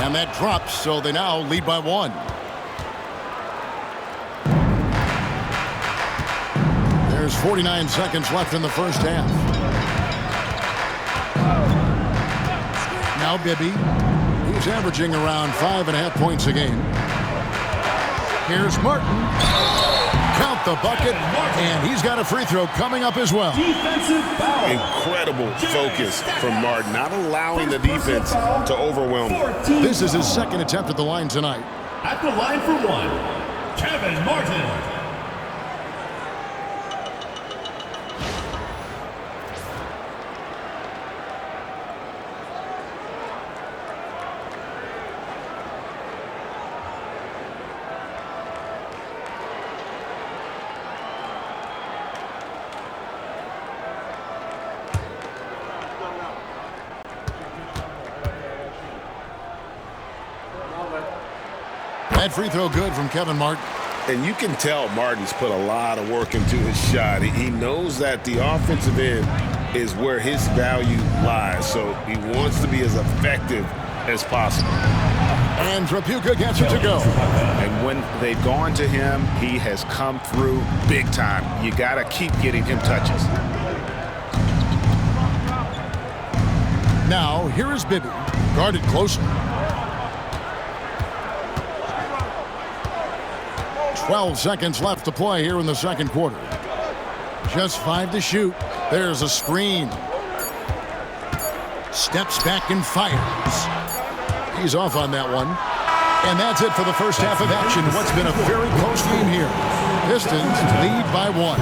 B: And that drops, so they now lead by 1. There's 49 seconds left in the first half. Now Bibby. He's averaging around 5.5 points a game. Here's Martin. Count the bucket, and he's got a free throw coming up as well.
E: Defensive foul.
F: Incredible focus from Martin, not allowing the defense to overwhelm him.
B: This is his second attempt at the line tonight.
E: At the line for 1, Kevin Martin.
B: That free throw good from Kevin Martin.
F: And you can tell Martin's put a lot of work into his shot. He knows that the offensive end is where his value lies, so he wants to be as effective as possible.
B: And Trapuka gets it to go.
F: And when they've gone to him, he has come through big time. You got to keep getting him touches.
B: Now, here is Bibby, guarded closely. 12 seconds left to play here in the second quarter. Just 5 to shoot. There's a screen. Steps back and fires. He's off on that one. And that's it for the first half of action. What's been a very close game here. Pistons lead by 1.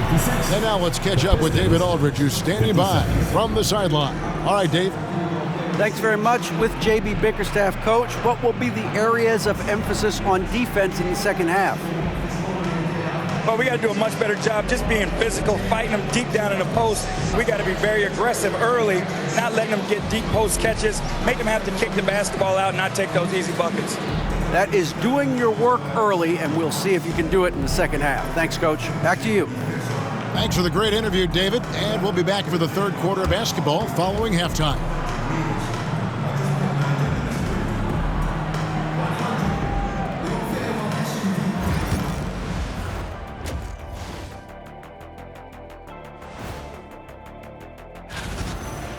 B: And now let's catch up with David Aldridge, who's standing by from the sideline. All right, Dave.
G: Thanks very much. With J.B. Bickerstaff, coach, what will be the areas of emphasis on defense in the second half?
H: But we got to do a much better job just being physical, fighting them deep down in the post. We got to be very aggressive early, not letting them get deep post catches, make them have to kick the basketball out, not take those easy buckets.
G: That is doing your work early, and we'll see if you can do it in the second half. Thanks, Coach. Back to you.
B: Thanks for the great interview, David. And we'll be back for the third quarter of basketball following halftime.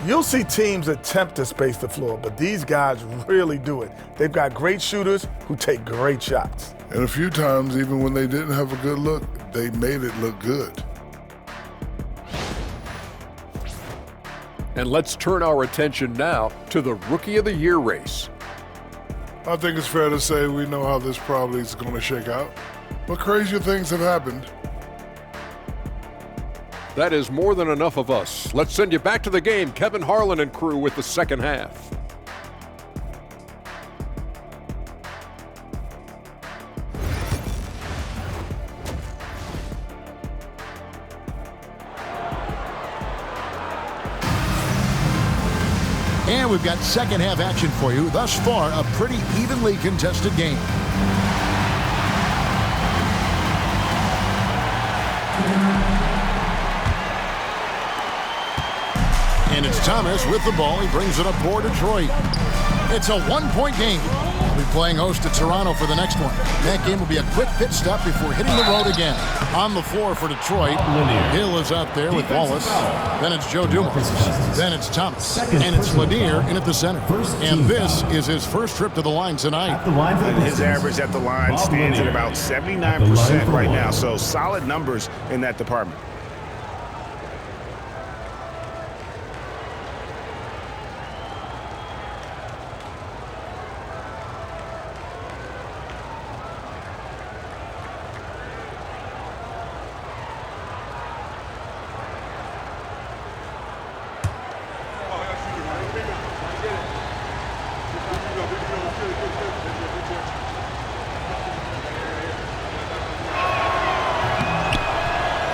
I: You'll see teams attempt to space the floor, but these guys really do it. They've got great shooters who take great shots.
C: And a few times, even when they didn't have a good look, they made it look good.
J: And let's turn our attention now to the Rookie of the Year race.
C: I think it's fair to say we know how this probably is going to shake out, but crazier things have happened.
J: That is more than enough of us. Let's send you back to the game, Kevin Harlan and crew with the second half.
B: And we've got second half action for you. Thus far, a pretty evenly contested game. And it's Thomas with the ball. He brings it up for Detroit. It's a one-point game. We'll be playing host to Toronto for the next one. That game will be a quick pit stop before hitting the road again. On the floor for Detroit, Hill is out there with Wallace. Then it's Joe Dumars. Then it's Thomas. And it's Lanier in at the center. And this is his first trip to the line tonight.
A: His average at the line stands at about 79% right now, so solid numbers in that department.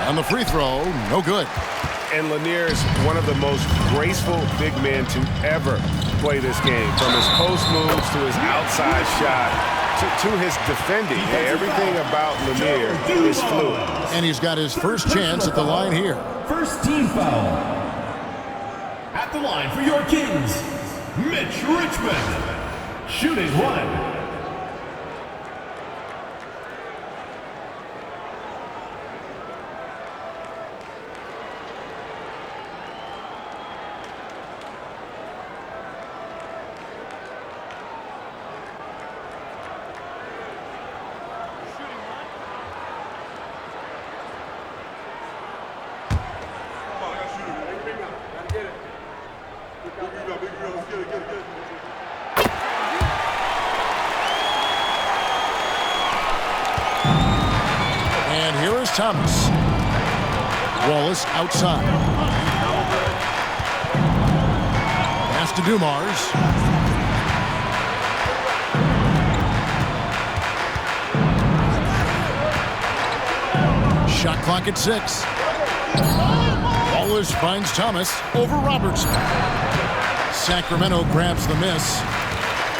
B: And the free throw, no good.
A: And Lanier is one of the most graceful big men to ever play this game. From his post moves to his outside shot to his defending. Everything about Lanier is fluid.
B: And he's got his first chance at the line here.
E: First team foul. At the line for your Kings, Mitch Richmond. Shooting one.
B: And here is Thomas. Wallace outside. Pass to Dumars. Shot clock at 6. Wallace finds Thomas over Robertson. Sacramento grabs the miss.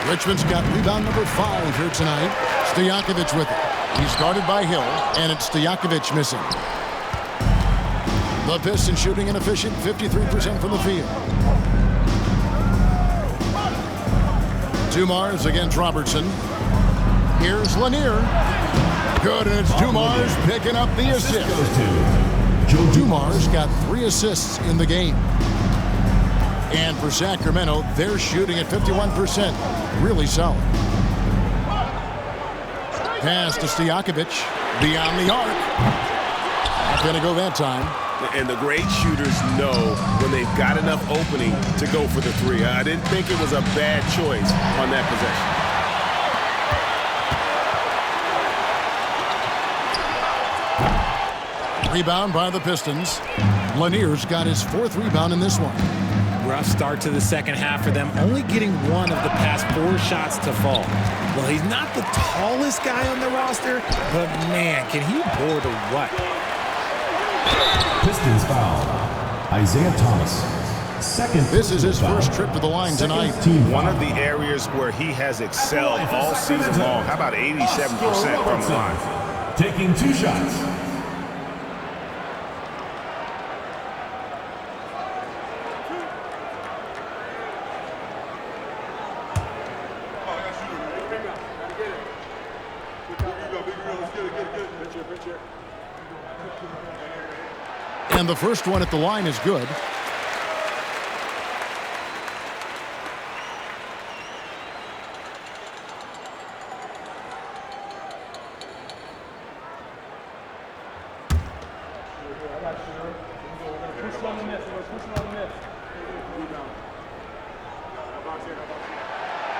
B: Richmond's got rebound number 5 here tonight. Stojakovic with it. He's guarded by Hill, and it's Stojakovic missing. The Pistons shooting inefficient, 53% from the field. Dumars against Robertson. Here's Lanier. Good, and it's Dumars picking up the assist. Dumars got 3 assists in the game. And for Sacramento, they're shooting at 51%. Really solid. Pass to Stojakovic. Beyond the arc. Not going to go that time.
F: And the great shooters know when they've got enough opening to go for the 3. I didn't think it was a bad choice on that possession.
B: Rebound by the Pistons. Lanier's got his 4th rebound in this one.
D: Rough start to the second half for them, only getting 1 of the past 4 shots to fall. Well, he's not the tallest guy on the roster, but man, can he board or what?
E: Pistons foul. Isaiah Thomas.
B: This is his first trip to the line tonight.
A: One of the areas where he has excelled all season long. How about 87% from the line?
E: Taking 2 shots.
B: And the first one at the line is good.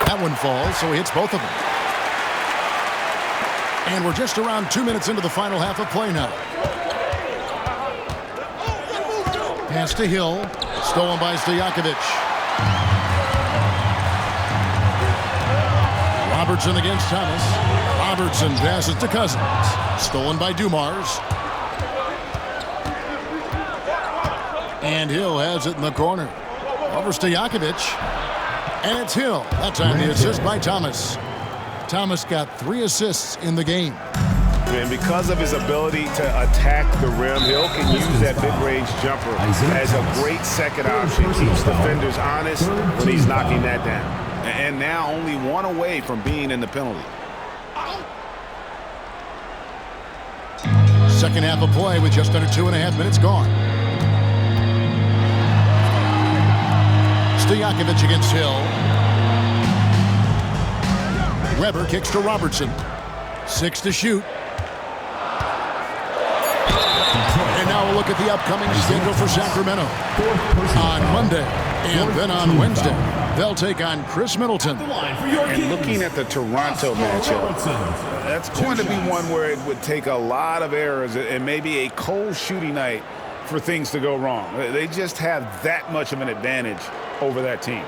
B: That one falls, so he hits both of them. And we're just around 2 minutes into the final half of play now. Pass to Hill, stolen by Stojakovic. Robertson against Thomas. Robertson passes to Cousins. Stolen by Dumars. And Hill has it in the corner. Over Stojakovic. And it's Hill. That time the assist by Thomas. Thomas got 3 assists in the game.
A: And because of his ability to attack the rim, Hill can use that mid-range jumper as a great second option. Keeps defenders honest when he's knocking that down. And now only 1 away from being in the penalty.
B: Second half of play with just under 2.5 minutes gone. Stojakovic against Hill. Weber kicks to Robertson. 6 to shoot. And now we'll look at the upcoming schedule for Sacramento. On Monday and then on Wednesday, they'll take on Chris Middleton.
A: And looking at the Toronto matchup, that's going to be one where it would take a lot of errors and maybe a cold shooting night for things to go wrong. They just have that much of an advantage over that team.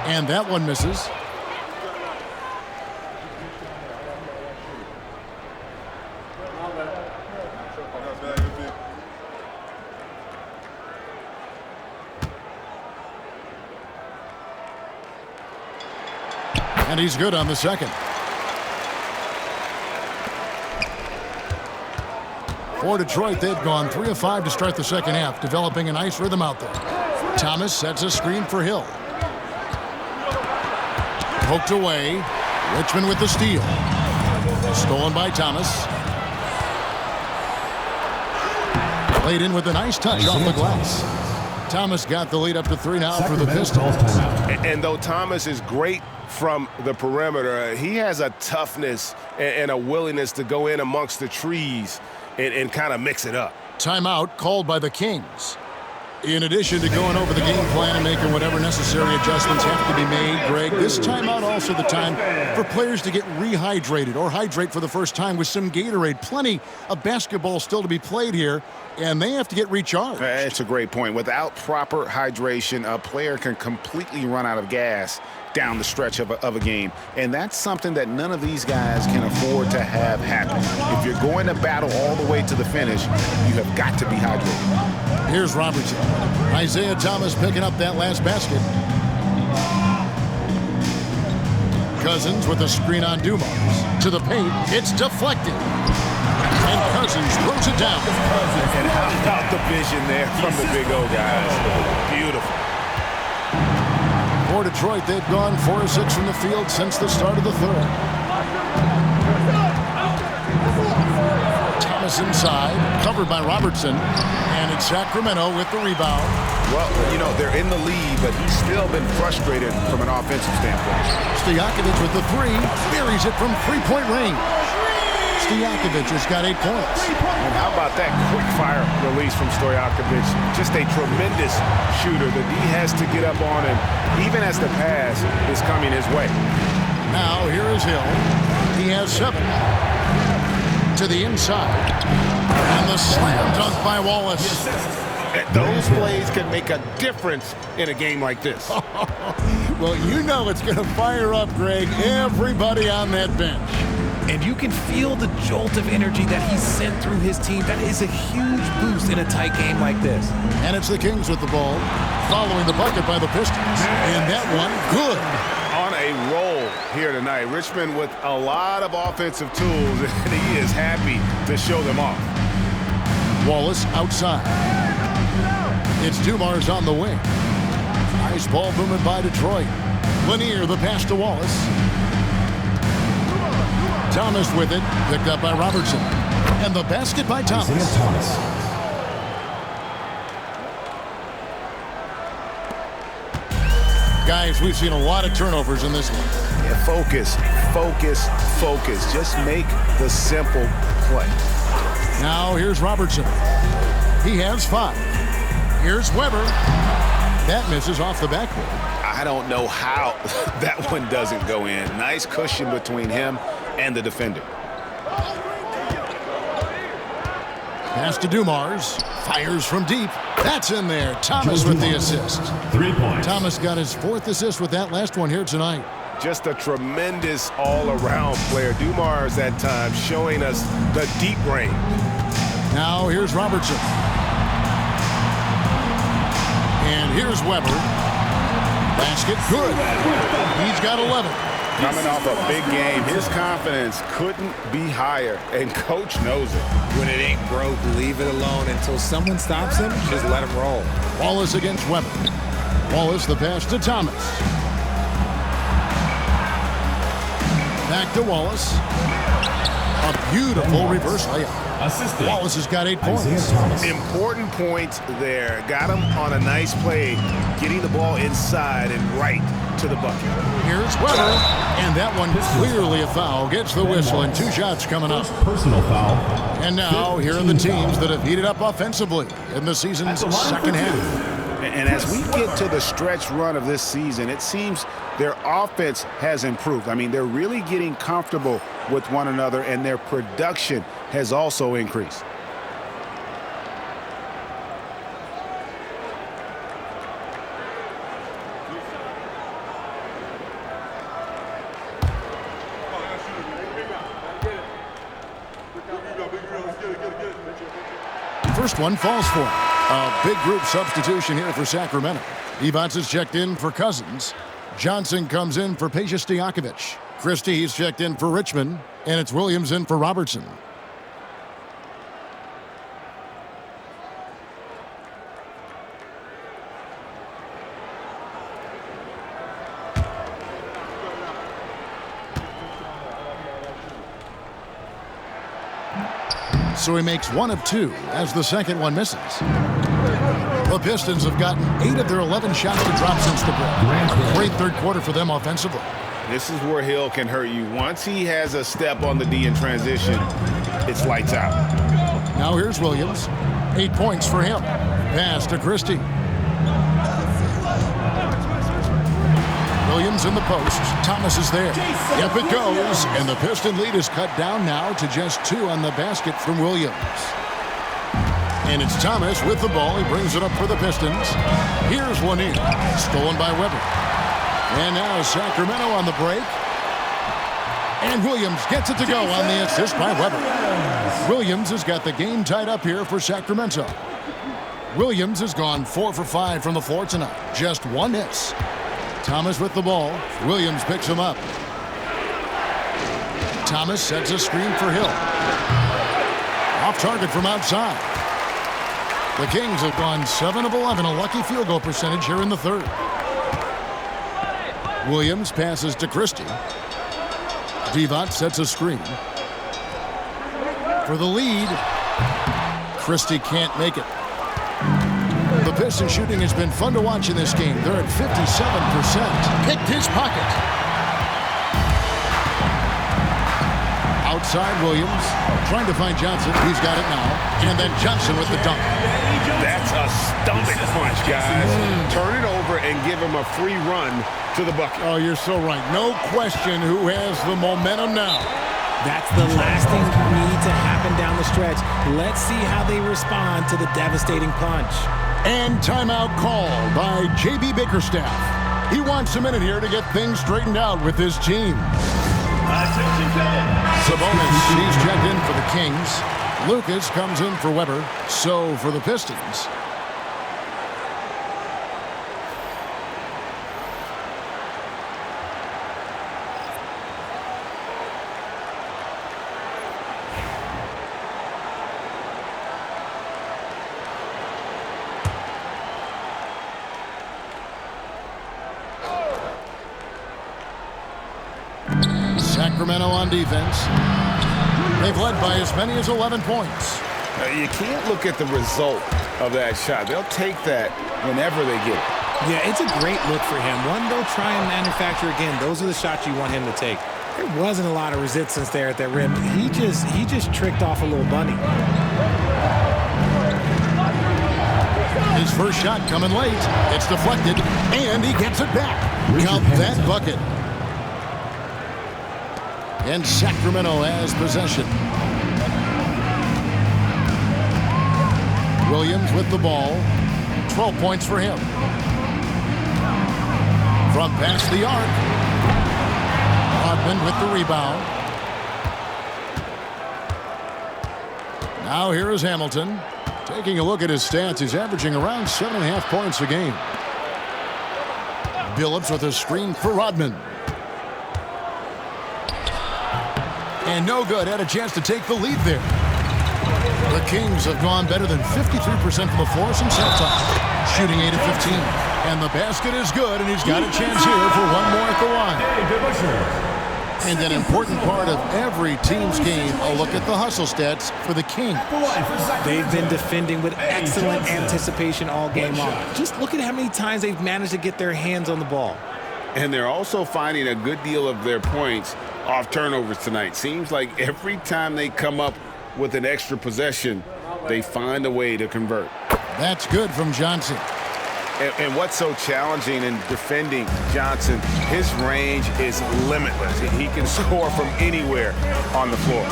B: And that one misses. And he's good on the second. For Detroit, they've gone 3 of 5 to start the second half, developing a nice rhythm out there. Thomas sets a screen for Hill. Poked away. Richmond with the steal. Stolen by Thomas. Played in with a nice touch off the glass. Thomas got the lead up to 3 now for the Pistons.
F: And though Thomas is great from the perimeter, he has a toughness and a willingness to go in amongst the trees and kind of mix it up.
B: Timeout called by the Kings. In addition to going over the game plan and making whatever necessary adjustments have to be made, Greg, this timeout also the time for players to get rehydrated or hydrate for the first time with some Gatorade. Plenty of basketball still to be played here, and they have to get recharged.
A: It's a great point. Without proper hydration, a player can completely run out of gas down the stretch of a game. And that's something that none of these guys can afford to have happen. If you're going to battle all the way to the finish, you have got to be hydrated.
B: Here's Robertson. Isaiah Thomas picking up that last basket. Cousins with a screen on Dumars. To the paint. It's deflected. And Cousins throws it down.
A: And how about the vision there from the Big O guys? Beautiful.
B: For Detroit, they've gone 4 of 6 from the field since the start of the third. Thomas inside, covered by Robertson. And it's Sacramento with the rebound.
A: Well, you know, they're in the lead, but he's still been frustrated from an offensive standpoint.
B: Stojakovic with the 3, buries it from 3-point range. Stojakovic has got 8 points.
A: And how about that quick fire release from Stojakovic? Just a tremendous shooter that he has to get up on him, even as the pass is coming his way.
B: Now here is Hill. He has 7. To the inside. And the slam dunk by Wallace.
F: Those plays can make a difference in a game like this.
B: Well, you know it's going to fire up, Greg, everybody on that bench.
D: And you can feel the jolt of energy that he sent through his team. That is a huge boost in a tight game like this.
B: And it's the Kings with the ball, following the bucket by the Pistons. And that one, good.
A: On a roll here tonight. Richmond with a lot of offensive tools, and he is happy to show them off.
B: Wallace outside. It's Dumars on the wing. Nice ball movement by Detroit. Lanier, the pass to Wallace. Thomas with it, picked up by Robertson. And the basket by Thomas. Guys, we've seen a lot of turnovers in this one.
A: Yeah, focus, focus, focus. Just make the simple play.
B: Now here's Robertson. He has 5. Here's Weber. That misses off the backboard.
A: I don't know how that one doesn't go in. Nice cushion between him and the defender.
B: Pass to Dumars. Fires from deep. That's in there. Thomas with the assist.
E: 3 points.
B: Thomas got his 4th assist with that last one here tonight.
A: Just a tremendous all-around player. Dumars at times showing us the deep range.
B: Now here's Robertson. And here's Weber. Basket good. He's got 11.
A: Coming off a big game, his confidence couldn't be higher, and coach knows it.
D: When it ain't broke, leave it alone until someone stops him. Just let him roll.
B: Wallace against Weber. Wallace the pass to Thomas. Back to Wallace. A beautiful reverse layup.
E: Assistant.
B: Wallace has got 8 points.
A: Important points there. Got him on a nice play, getting the ball inside and right to the bucket.
B: Here's Weber, and that one clearly a foul. Gets the whistle, and 2 shots coming up.
E: Personal foul.
B: And now, here are the teams that have heated up offensively in the season's second half.
A: And as we get to the stretch run of this season, it seems their offense has improved. I mean, they're really getting comfortable with one another, and their production has also increased.
B: First one falls for him. A big group substitution here for Sacramento. Evans is checked in for Cousins. Johnson comes in for Peja Stojakovic. Christie's checked in for Richmond, and it's Williams in for Robertson. So he makes 1 of 2 as the second one misses. The Pistons have gotten 8 of their 11 shots to drop since the break. A great third quarter for them offensively.
A: This is where Hill can hurt you. Once he has a step on the D in transition, it's lights out.
B: Now here's Williams. 8 points for him. Pass to Christie. Williams in the post. Thomas is there. Up it goes, and the Piston lead is cut down now to just 2 on the basket from Williams. And it's Thomas with the ball. He brings it up for the Pistons. Here's Lanier. Stolen by Weber. And now Sacramento on the break. And Williams gets it to go on the assist by Weber. Williams has got the game tied up here for Sacramento. Williams has gone 4 for 5 from the floor tonight. Just 1 miss. Thomas with the ball. Williams picks him up. Thomas sets a screen for Hill. Off target from outside. The Kings have gone 7 of 11, a lucky field goal percentage here in the third. Williams passes to Christie. Divac sets a screen. For the lead, Christie can't make it. The Pistons shooting has been fun to watch in this game. They're at 57%. Picked his pocket. Outside Williams, trying to find Johnson. He's got it now. And then Johnson with the dunk.
F: That's a stomach punch, guys. Turn it over and give him a free run to the bucket.
B: Oh, you're so right. No question who has the momentum now.
D: That's the last thing need to happen down the stretch. Let's see how they respond to the devastating punch.
B: And timeout called by J.B. Bickerstaff. He wants a minute here to get things straightened out with his team. Sabonis, he's checked in for the Kings. Lucas comes in for Weber. So for the Pistons. Sacramento on defense. They've led by as many as 11 points.
C: You can't look at the result of that shot. They'll take that whenever they get it.
D: Yeah, it's a great look for him. One they'll try and manufacture again. Those are the shots you want him to take. There wasn't a lot of resistance there at that rim. He just tricked off a little bunny.
B: His first shot coming late. It's deflected, and he gets it back. Count that bucket. And Sacramento has possession. Williams with the ball. 12 points for him. From past the arc. Rodman with the rebound. Now here is Hamilton. Taking a look at his stats, he's averaging around 7.5 points a game. Billups with a screen for Rodman. And no good. Had a chance to take the lead there. The Kings have gone better than 53% from the floor since halftime. Shooting 8 of 15. And the basket is good, and he's got a chance here for one more at the line. And an important part of every team's game, a look at the hustle stats for the Kings.
D: They've been defending with excellent anticipation all game long. Just look at how many times they've managed to get their hands on the ball.
C: And they're also finding a good deal of their points off turnovers tonight. Seems like every time they come up with an extra possession, they find a way to convert.
B: That's good from Johnson.
A: And what's so challenging in defending Johnson, his range is limitless. He can score from anywhere on the floor.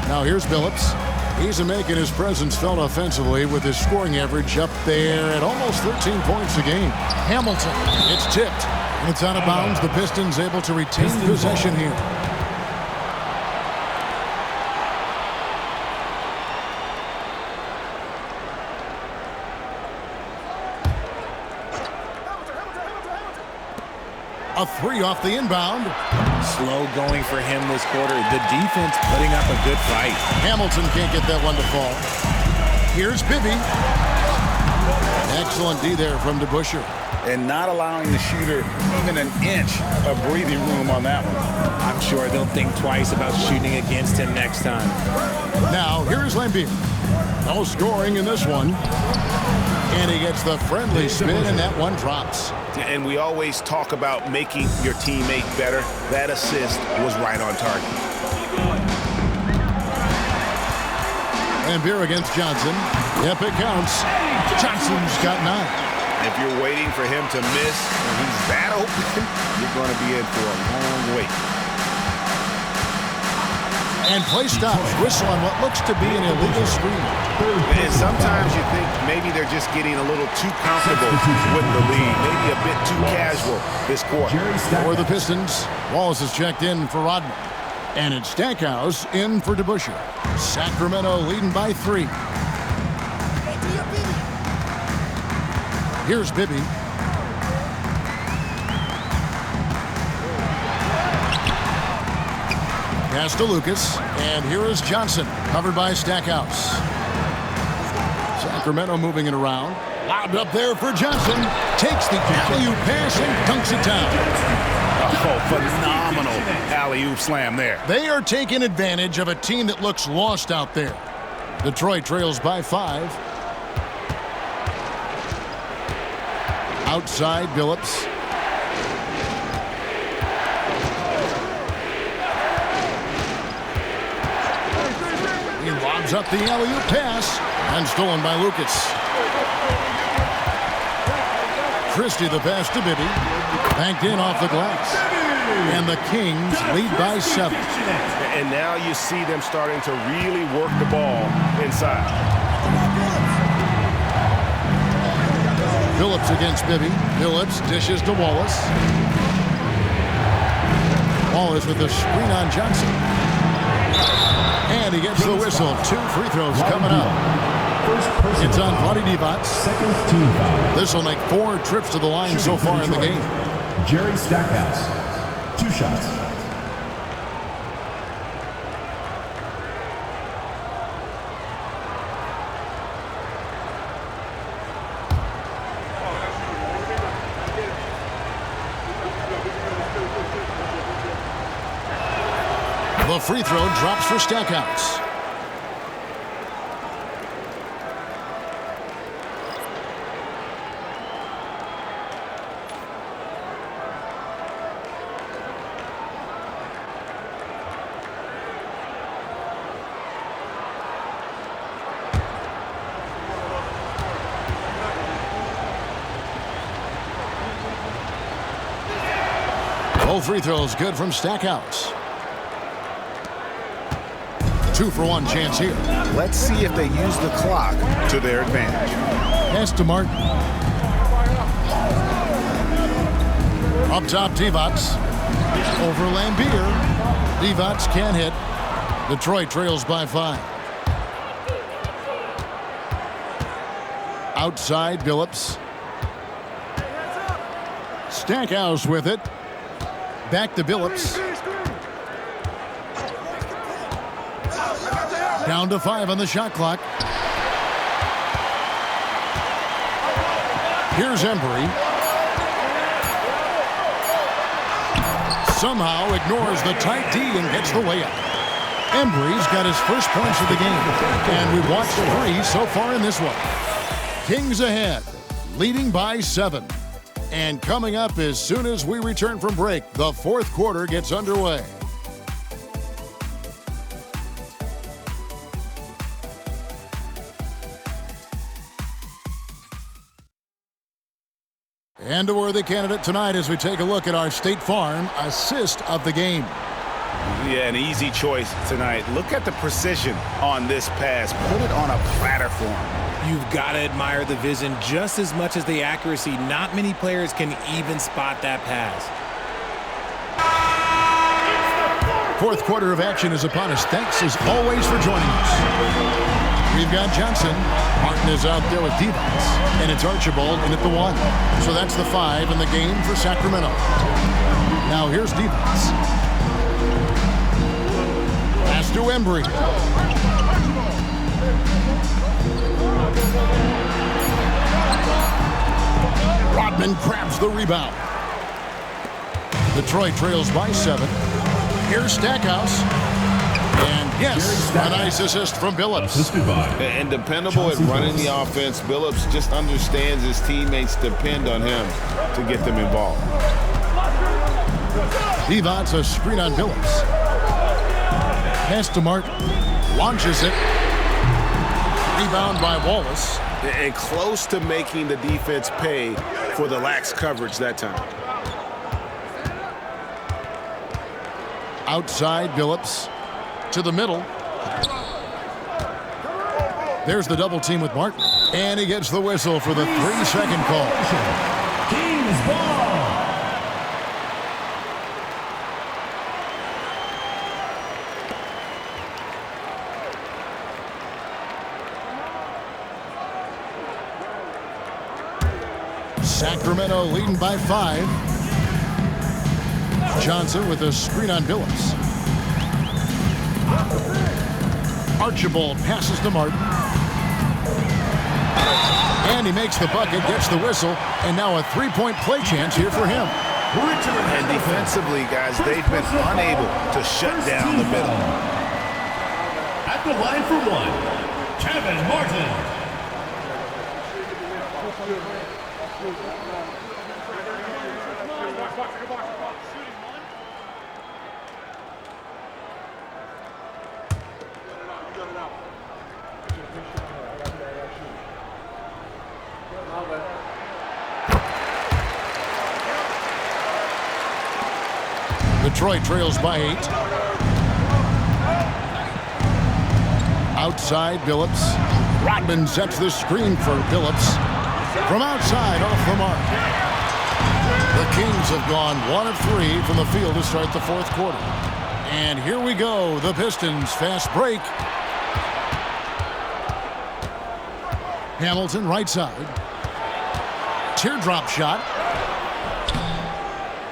B: Now here's Billups. He's making his presence felt offensively with his scoring average up there at almost 13 points a game. Hamilton, it's tipped. It's out of bounds. The Pistons able to retain possession here. A three off the inbound.
D: Slow going for him this quarter. The defense putting up a good fight.
B: Hamilton can't get that one to fall. Here's Bibby. Excellent D there from DeBusschere.
C: And not allowing the shooter even an inch of breathing room on that one.
D: I'm sure they'll think twice about shooting against him next time.
B: Now, here's Lambier. No scoring in this one. And he gets the friendly spin, and that one drops.
A: And we always talk about making your teammate better. That assist was right on target.
B: Lambier against Johnson. Yep, it counts. Johnson's got 9.
A: If you're waiting for him to miss and he's that open, you're going to be in for a long wait.
B: And play stops. Whistle on what looks to be an illegal screen.
A: And sometimes you think maybe they're just getting a little too comfortable with the lead. Maybe a bit too casual this quarter.
B: For the Pistons, Wallace is checked in for Rodman. And it's Stackhouse in for DeBusschere. Sacramento leading by 3. Here's Bibby. Pass to Lucas. And here is Johnson, covered by Stackhouse. Sacramento moving it around. Lobbed up there for Johnson. Takes the alley-oop pass and dunks it down.
A: Oh, phenomenal alley-oop slam there.
B: They are taking advantage of a team that looks lost out there. Detroit trails by 5. Outside, Billups. He lobs up the alley-oop pass and stolen by Lucas. Christie the pass to Bibby. Banked in off the glass. And the Kings lead by 7.
A: And now you see them starting to really work the ball inside.
B: Phillips against Bibby. Phillips dishes to Wallace. Wallace with a screen on Johnson. And he gets the whistle. 2 free throws coming up. It's on Vlade Divac.
E: Second team foul.
B: This will make 4 trips to the line so far in the game.
E: Jerry Stackhouse. 2 shots.
B: The free throw drops for Stackhouse. Both free throws good from Stackhouse. 2-for-1 chance here.
A: Let's see if they use the clock to their advantage.
B: Pass to Martin. Up top, Divac. Over Lambier. Divac can't hit. Detroit trails by 5. Outside, Phillips. Stackhouse with it. Back to Phillips. Down to 5 on the shot clock. Here's Embry. Somehow ignores the tight D and gets the layup. Embry's got his first points of the game. And we've watched 3 so far in this one. Kings ahead, leading by 7. And coming up as soon as we return from break, the 4th quarter gets underway. And a worthy candidate tonight as we take a look at our State Farm assist of the game.
A: Yeah, an easy choice tonight. Look at the precision on this pass. Put it on a platter for him.
D: You've got to admire the vision just as much as the accuracy. Not many players can even spot that pass.
B: 4th quarter of action is upon us. Thanks as always for joining us. We've got Johnson. Martin is out there with Divac. And it's Archibald in at the 1. So that's the 5 in the game for Sacramento. Now here's Divac. Pass to Embry. Rodman grabs the rebound. Detroit trails by 7. Here's Stackhouse. And yes, a nice assist from Phillips.
F: And dependable at running the offense. Phillips just understands his teammates depend on him to get them involved.
B: Divac a screen on Phillips. Pass to Martin. Launches it. Rebound by Wallace.
A: And close to making the defense pay for the lax coverage that time.
B: Outside, Phillips. To the middle. There's the double team with Martin. And he gets the whistle for the 3-second call.
E: Kings ball.
B: Sacramento leading by 5. Johnson with a screen on Phillips. Archibald passes to Martin. And he makes the bucket, gets the whistle, and now a 3-point play chance here for him.
A: And defensively, guys, they've been unable to shut down the middle.
E: At the line for 1, Kevin Martin.
B: Detroit trails by 8. Outside, Billups. Rodman sets the screen for Billups. From outside, off the mark. The Kings have gone 1 of 3 from the field to start the fourth quarter. And here we go, the Pistons fast break. Hamilton right side. Teardrop shot.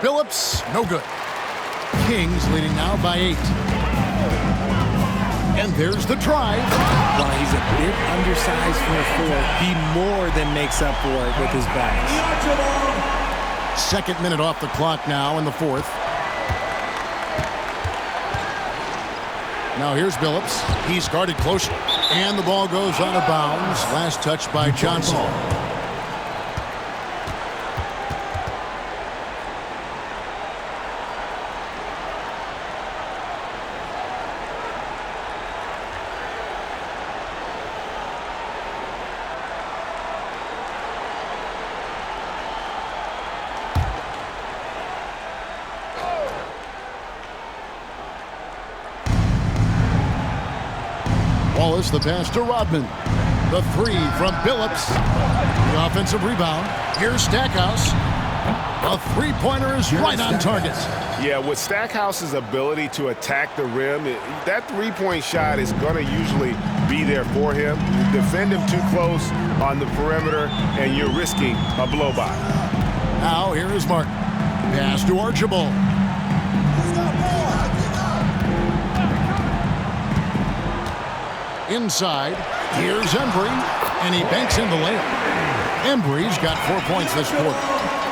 B: Billups, no good. Kings leading now by 8. And there's the drive.
D: While he's a bit undersized for a 4, he more than makes up for it with his back.
B: Second minute off the clock now in the fourth. Now here's Billups. He's guarded close. And the ball goes out of bounds. Last touch by Johnson. Wallace, the pass to Rodman. The 3 from Billups. The offensive rebound. Here's Stackhouse. A three-pointer is right on target.
A: Yeah, with Stackhouse's ability to attack the rim, that three-point shot is going to usually be there for him. Defend him too close on the perimeter, and you're risking a blow-by.
B: Now here is Martin. Pass to Archibald. Inside, here's Embry, and he banks in the layup. Embry's got 4 points this quarter.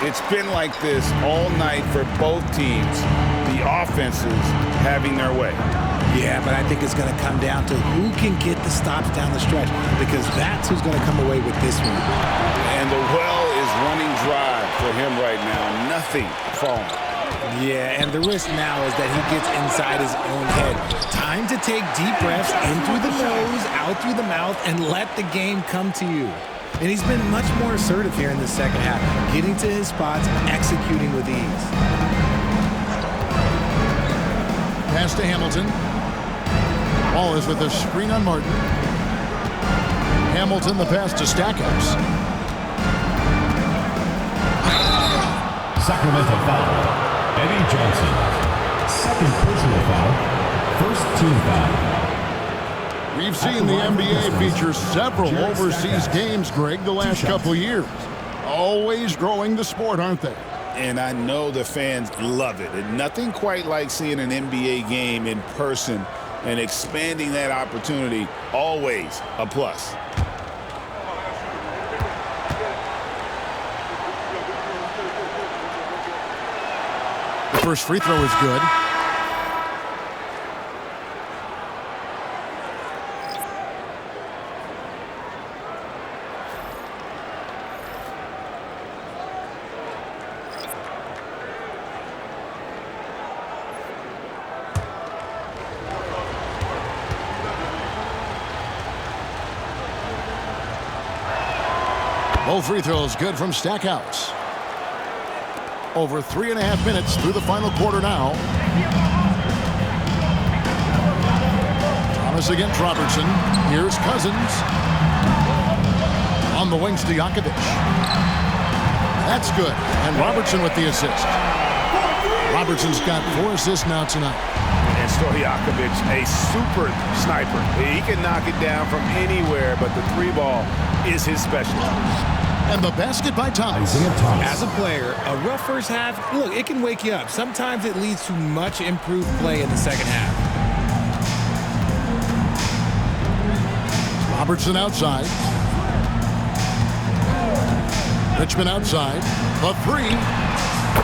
A: It's been like this all night for both teams. The offenses having their way.
D: Yeah, but I think it's going to come down to who can get the stops down the stretch, because that's who's going to come away with this one.
A: And the well is running dry for him right now. Nothing falling.
D: Yeah, and the risk now is that he gets inside his own head. Time to take deep breaths in through the nose, out through the mouth, and let the game come to you. And he's been much more assertive here in the second half, getting to his spots, executing with ease.
B: Pass to Hamilton. Ball is with a screen on Martin. Hamilton, the pass to Stackhouse.
E: Sacramento foul. Eddie Johnson. Second personal foul. First team foul.
B: We've seen the NBA feature several overseas games, Greg, the last couple of years. Always growing the sport, aren't they?
A: And I know the fans love it. And nothing quite like seeing an NBA game in person and expanding that opportunity, always a plus.
B: The first free throw is good. Both free throws good from Stackhouse. Over 3.5 minutes through the final quarter now. Thomas against Robertson. Here's Cousins. On the wings to Jakovic. That's good. And Robertson with the assist. Robertson's got 4 assists now tonight.
A: And Stojakovic, a super sniper. He can knock it down from anywhere, but the 3-ball is his specialty.
B: And the basket by Thomas.
D: As a player, a rough first half, look, it can wake you up. Sometimes it leads to much improved play in the second half.
B: Robertson outside. Richmond outside. The 3.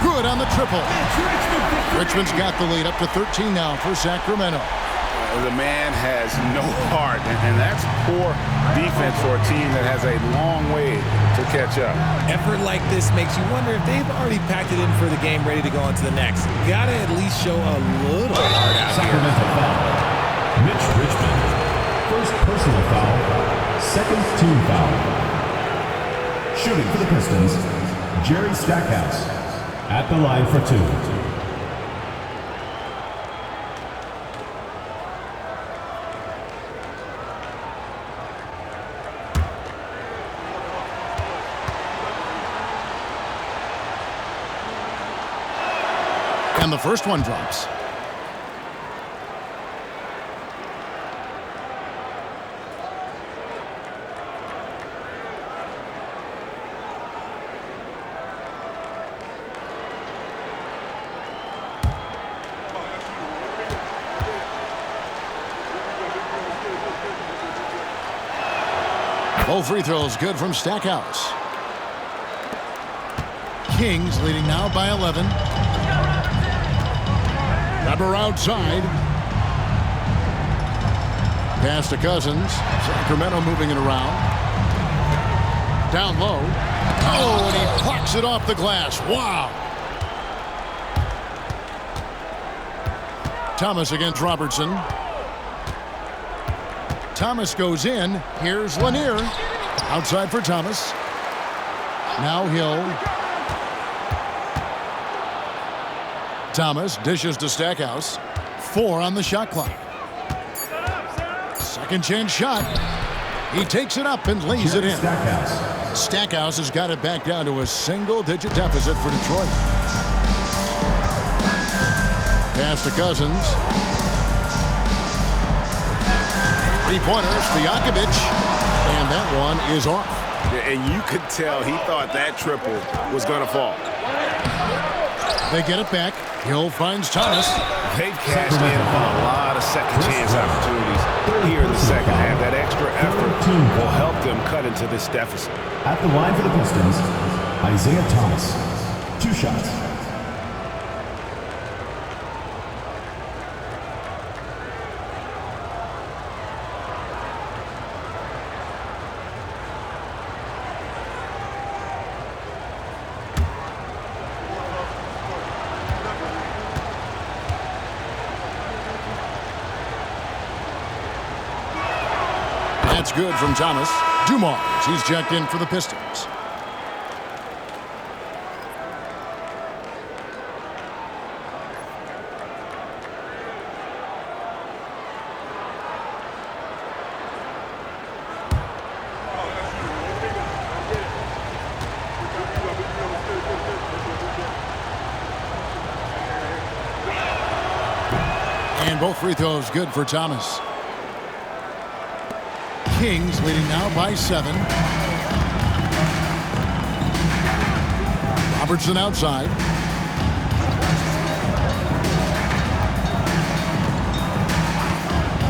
B: Good on the triple. Richmond's got the lead up to 13 now for Sacramento.
A: The man has no heart, and that's poor defense for a team that has a long way to catch up.
D: Effort like this makes you wonder if they've already packed it in for the game, ready to go on to the next. Gotta at least show a little heart out
E: Sacramento
D: here.
E: foul. Mitch Richmond. First personal foul. Second team foul. Shooting for the Pistons, Jerry Stackhouse. At the line for 2.
B: And the first one drops. Both free throws good from Stackhouse. Kings leading now by 11. Weber outside. Pass to Cousins. Sacramento moving it around. Down low. Oh, and he plucks it off the glass. Wow. Thomas against Robertson. Thomas goes in. Here's Lanier. Outside for Thomas. Now Hill. Thomas dishes to Stackhouse. 4 on the shot clock. Second chance shot. He takes it up and lays it in. Stackhouse has got it back down to a single-digit deficit for Detroit. Pass to Cousins. Three-pointer, Stojakovic, and that one is off.
A: And you could tell he thought that triple was going to fall.
B: They get it back. Hill finds Thomas.
A: They've cashed in on a lot of second-chance opportunities here in the second half. That extra effort will help them cut into this deficit.
E: At the line for the Pistons, Isaiah Thomas. 2 shots.
B: That's good from Thomas. Dumars, he's checked in for the Pistons. And both free throws good for Thomas. Kings leading now by 7. Robertson outside.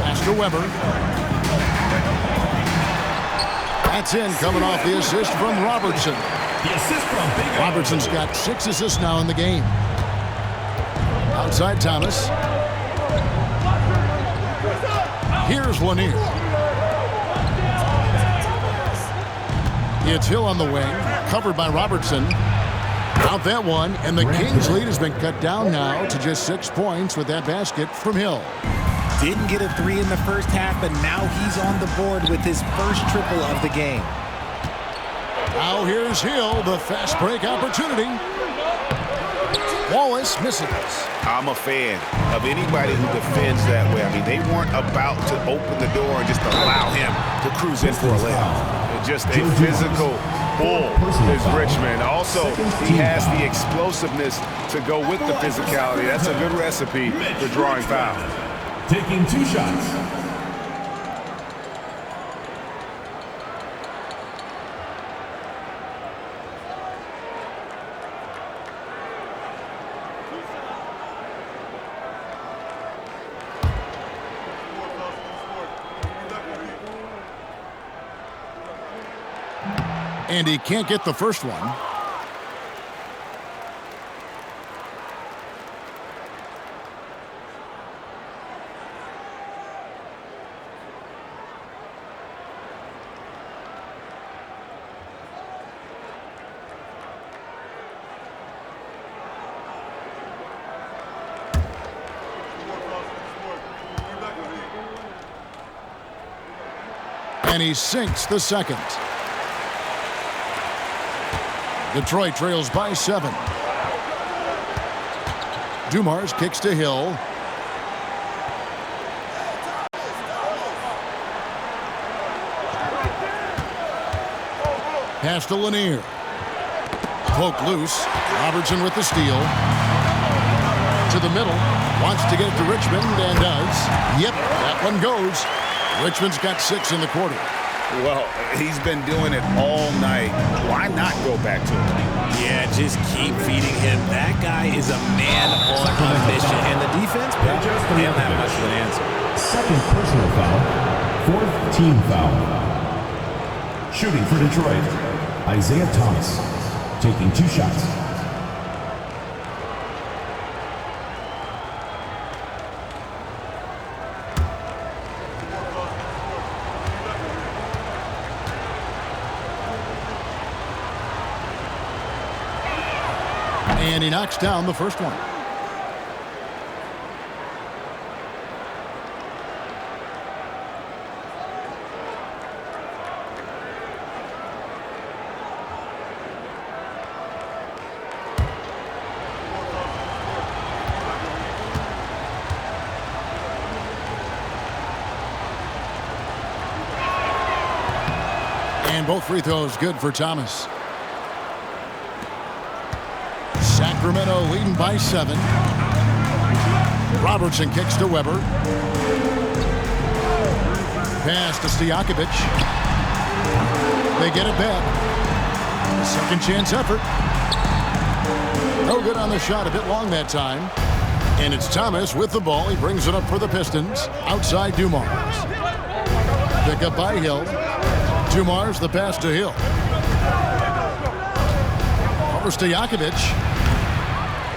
B: Pass to Weber. That's in, coming off the assist from Robertson.
E: The assist from Big
B: Robertson's got 6 assists now in the game. Outside Thomas. Here's Lanier. It's Hill on the wing, covered by Robertson. Out that one, and the Kings' lead has been cut down now to just 6 points with that basket from Hill.
D: Didn't get a 3 in the first half, but now he's on the board with his first triple of the game.
B: Now here's Hill, the fast break opportunity. Wallace misses.
A: I'm a fan of anybody who defends that way. I mean, they weren't about to open the door and just allow him to cruise in for a layup. Just a physical bull is Richmond. Also, he has the explosiveness to go with the physicality. That's a good recipe for drawing foul.
E: taking 2 shots.
B: And he can't get the first one. And he sinks the second. Detroit trails by 7. Dumars kicks to Hill. Pass to Lanier. Poke loose. Robertson with the steal. to the middle. Wants to get it to Richmond and does. Yep, that one goes. Richmond's got 6 in the quarter.
A: Well, he's been doing it all night. Why not go back to him?
D: Yeah, just keep feeding him. That guy is a man on a mission. And the defense, they don't have much of an answer.
E: Second personal foul. Fourth team foul. Shooting for Detroit, Isaiah Thomas, taking 2 shots.
B: And he knocks down the first one. And both free throws good for Thomas. Sacramento leading by 7. Robertson kicks to Weber. Pass to Stojakovic. They get it back. Second chance effort. No good on the shot. A bit long that time. And it's Thomas with the ball. He brings it up for the Pistons. Outside Dumars. Pick up by Hill. Dumars the pass to Hill. Over Stojakovic.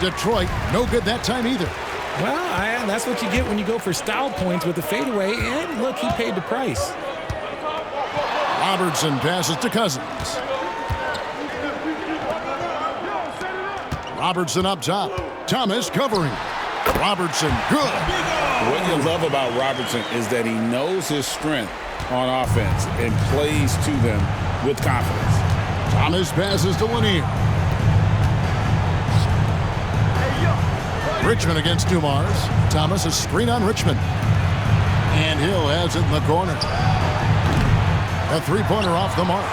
B: Detroit, no good that time either.
D: Well, that's what you get when you go for style points with the fadeaway. And look, he paid the price.
B: Robertson passes to Cousins. Robertson up top. Thomas covering. Robertson, good.
C: What you love about Robertson is that he knows his strength on offense and plays to them with confidence.
B: Thomas passes to Lanier. Richmond against Dumars. Thomas a screen on Richmond. And Hill has it in the corner. A three-pointer off the mark.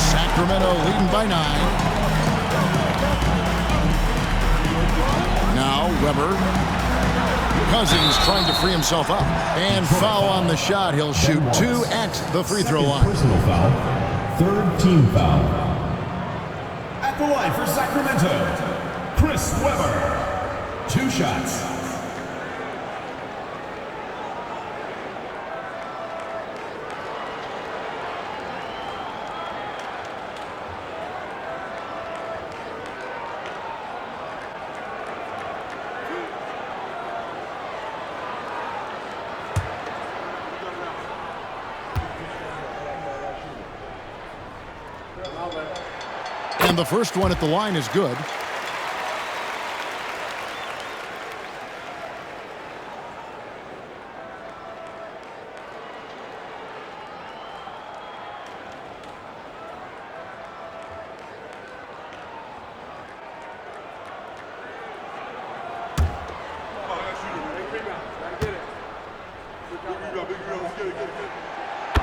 B: Sacramento leading by 9. Now Weber. Cousins trying to free himself up. And foul on the shot. He'll shoot 2 at the free throw line.
E: Personal foul. Third team foul. At the line for Sacramento, Chris Weber, 2 shots.
B: And the first one at the line is good.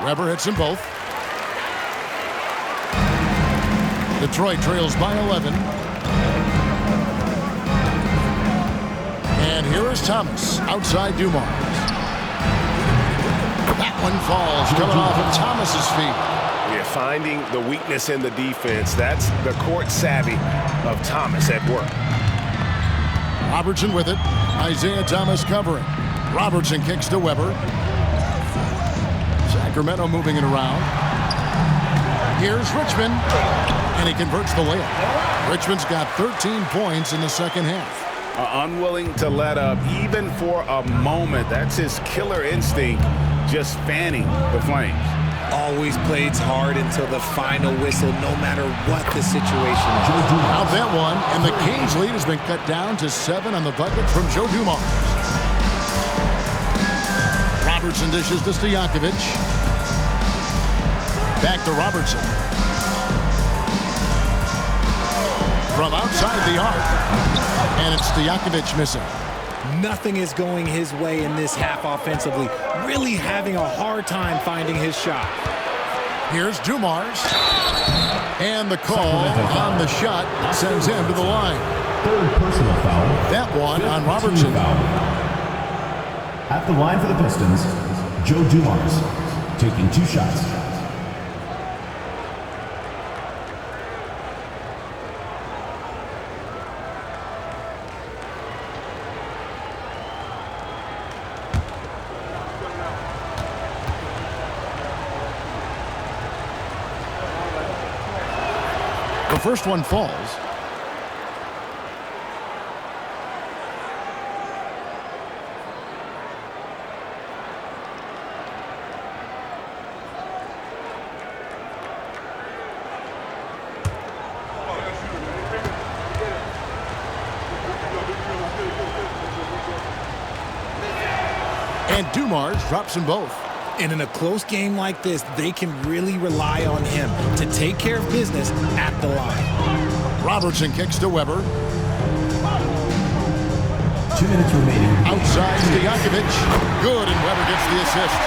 B: Weber hits them both. Detroit trails by 11. And here is Thomas outside Dumars. That one falls, coming off of Thomas's feet.
F: Yeah, finding the weakness in the defense. That's the court savvy of Thomas at work.
B: Robertson with it. Isaiah Thomas covering. Robertson kicks to Weber. Sacramento moving it around. Here's Richmond. And he converts the layup. Richmond's got 13 points in the second half.
A: Unwilling to let up even for a moment. That's his killer instinct, just fanning the flames.
D: Always plays hard until the final whistle, no matter what the situation is.
B: Out that one, and the Kings' lead has been cut down to 7 on the bucket from Joe Dumars. Robertson dishes to Stojakovic. Back to Robertson. From outside the arc, and it's Stojakovic missing.
D: Nothing is going his way in this half offensively. Really having a hard time finding his shot.
B: Here's Dumars. And the call on the shot sends him to the line.
E: Third personal foul.
B: That one on
E: Fifth
B: Robertson.
E: team foul. At the line for the Pistons, Joe Dumars, taking 2 shots.
B: The first one falls. And Dumars drops them both.
D: And in a close game like this, they can really rely on him to take care of business at the line.
B: Robertson kicks to Weber.
E: 2 minutes remaining.
B: Outside Stojakovic. Good, and Weber gets the assist.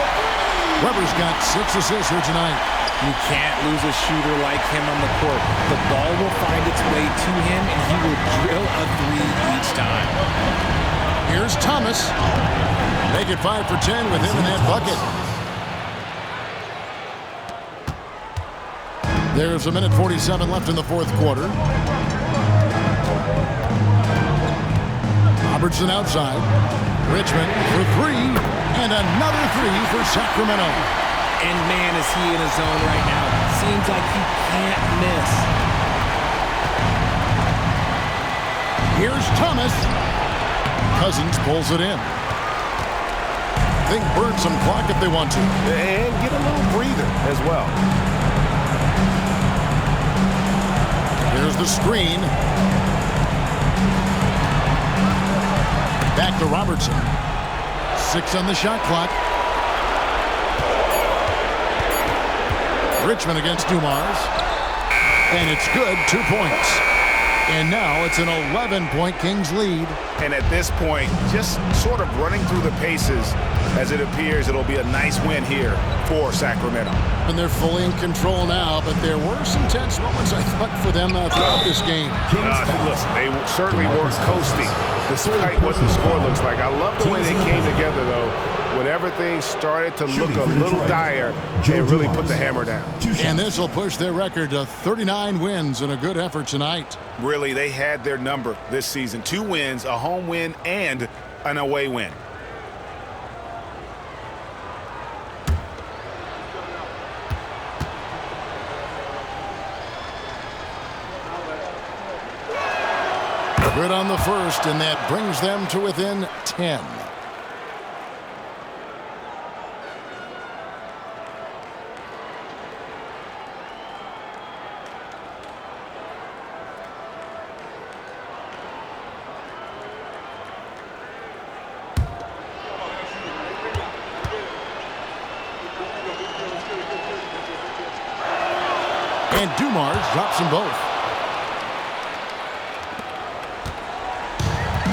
B: Weber's got 6 assists here tonight.
D: You can't lose a shooter like him on the court. The ball will find its way to him, and he will drill a 3 each time.
B: Here's Thomas. Make it 5 for 10 with him in that bucket. There's 1:47 left in the fourth quarter. Robertson outside. Richmond for 3, and another 3 for Sacramento.
D: And man, is he in a zone right now. Seems like he can't miss.
B: Here's Thomas. Cousins pulls it in. They can burn some clock if they want to.
A: And get a little breather as well.
B: Here's the screen. Back to Robertson. 6 on the shot clock. Richmond against Dumars. And it's good, 2 points. And now it's an 11-point Kings lead.
A: And at this point, just sort of running through the paces, as it appears it'll be a nice win here for Sacramento.
B: And they're fully in control now, but there were some tense moments, I thought, for them throughout this game.
A: Listen, they certainly weren't coasting, despite what the score looks like. I love the way they came together, though. When everything started to look a little dire, they really put the hammer down.
B: And this will push their record to 39 wins and a good effort tonight.
A: Really, they had their number this season. 2 wins, a home win, and an away win.
B: Good on the first, and that brings them to within 10. And Dumars drops them both.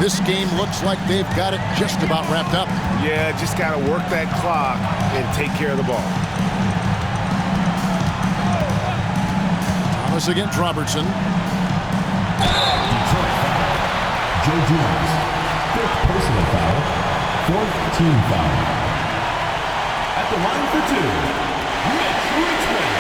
B: This game looks like they've got it just about wrapped up.
A: Yeah, just got to work that clock and take care of the ball.
B: Thomas against Robertson.
E: Joe Dumars, 5th personal foul, 4th team foul. At the line for 2, Mitch Richmond.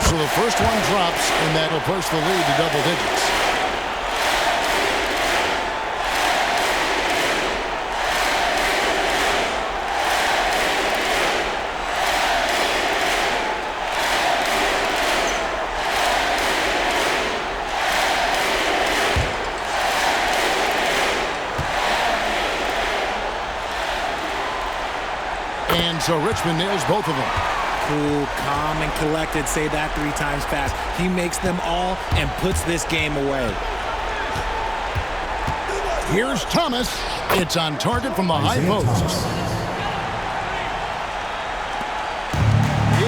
B: So the first one drops, and that'll push the lead to double digits. And so Richmond nails both of them.
D: Cool, calm, and collected. Say that 3 times fast. He makes them all and puts this game away.
B: Here's Thomas. It's on target from the high post.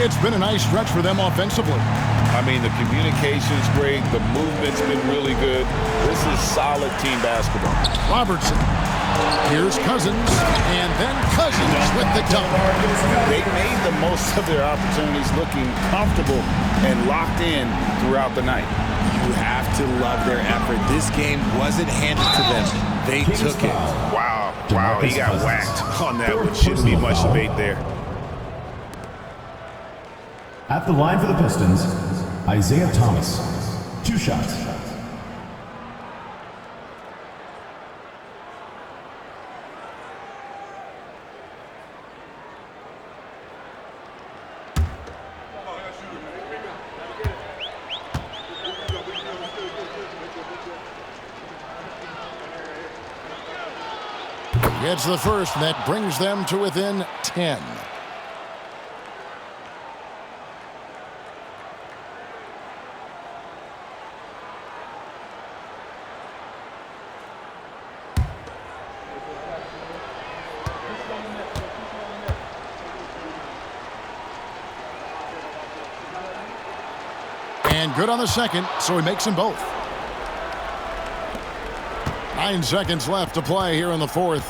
B: It's been a nice stretch for them offensively.
C: I mean, the communication's great. The movement's been really good. This is solid team basketball.
B: Robertson. Here's Cousins. And then Cousins with the dunk.
C: They made the most of their opportunities, looking comfortable and locked in throughout the night.
D: You have to love their effort. This game wasn't handed to them. They took it.
C: Wow, he got whacked on that one. Shouldn't be much debate there.
E: At the line for the Pistons, Isaiah Thomas. 2 shots.
B: Gets the first, and that brings them to within 10. And good on the second, so he makes them both. 9 seconds left to play here in the fourth.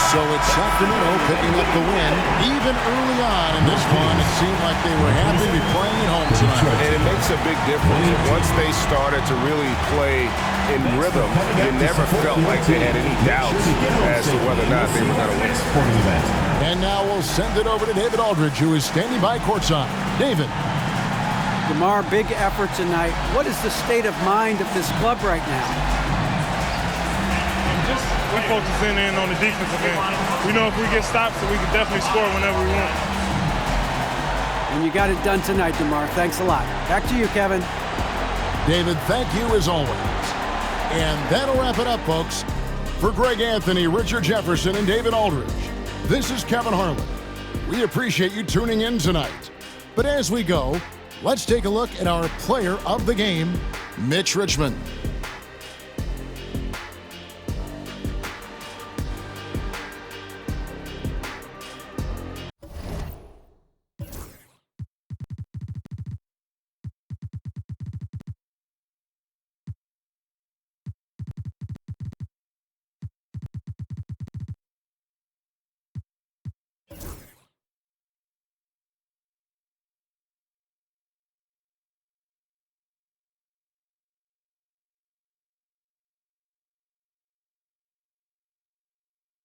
B: So it's Sacramento picking up the win. Even early on in this one, it seemed like they were happy to be playing at home tonight.
C: And it makes a big difference. Once they started to really play in rhythm, you never felt like they had any doubts as to whether or not they were going to win.
B: And now we'll send it over to David Aldridge, who is standing by courtside. David.
G: DeMar, big effort tonight. What is the state of mind of this club right now?
K: We're focusing in on the defensive end. We know if we get stops, we can definitely score whenever we want.
G: And you got it done tonight, DeMar. Thanks a lot. Back to you, Kevin.
B: David, thank you as always. And that'll wrap it up, folks. For Greg Anthony, Richard Jefferson, and David Aldridge, this is Kevin Harlan. We appreciate you tuning in tonight. But as we go, let's take a look at our player of the game, Mitch Richmond.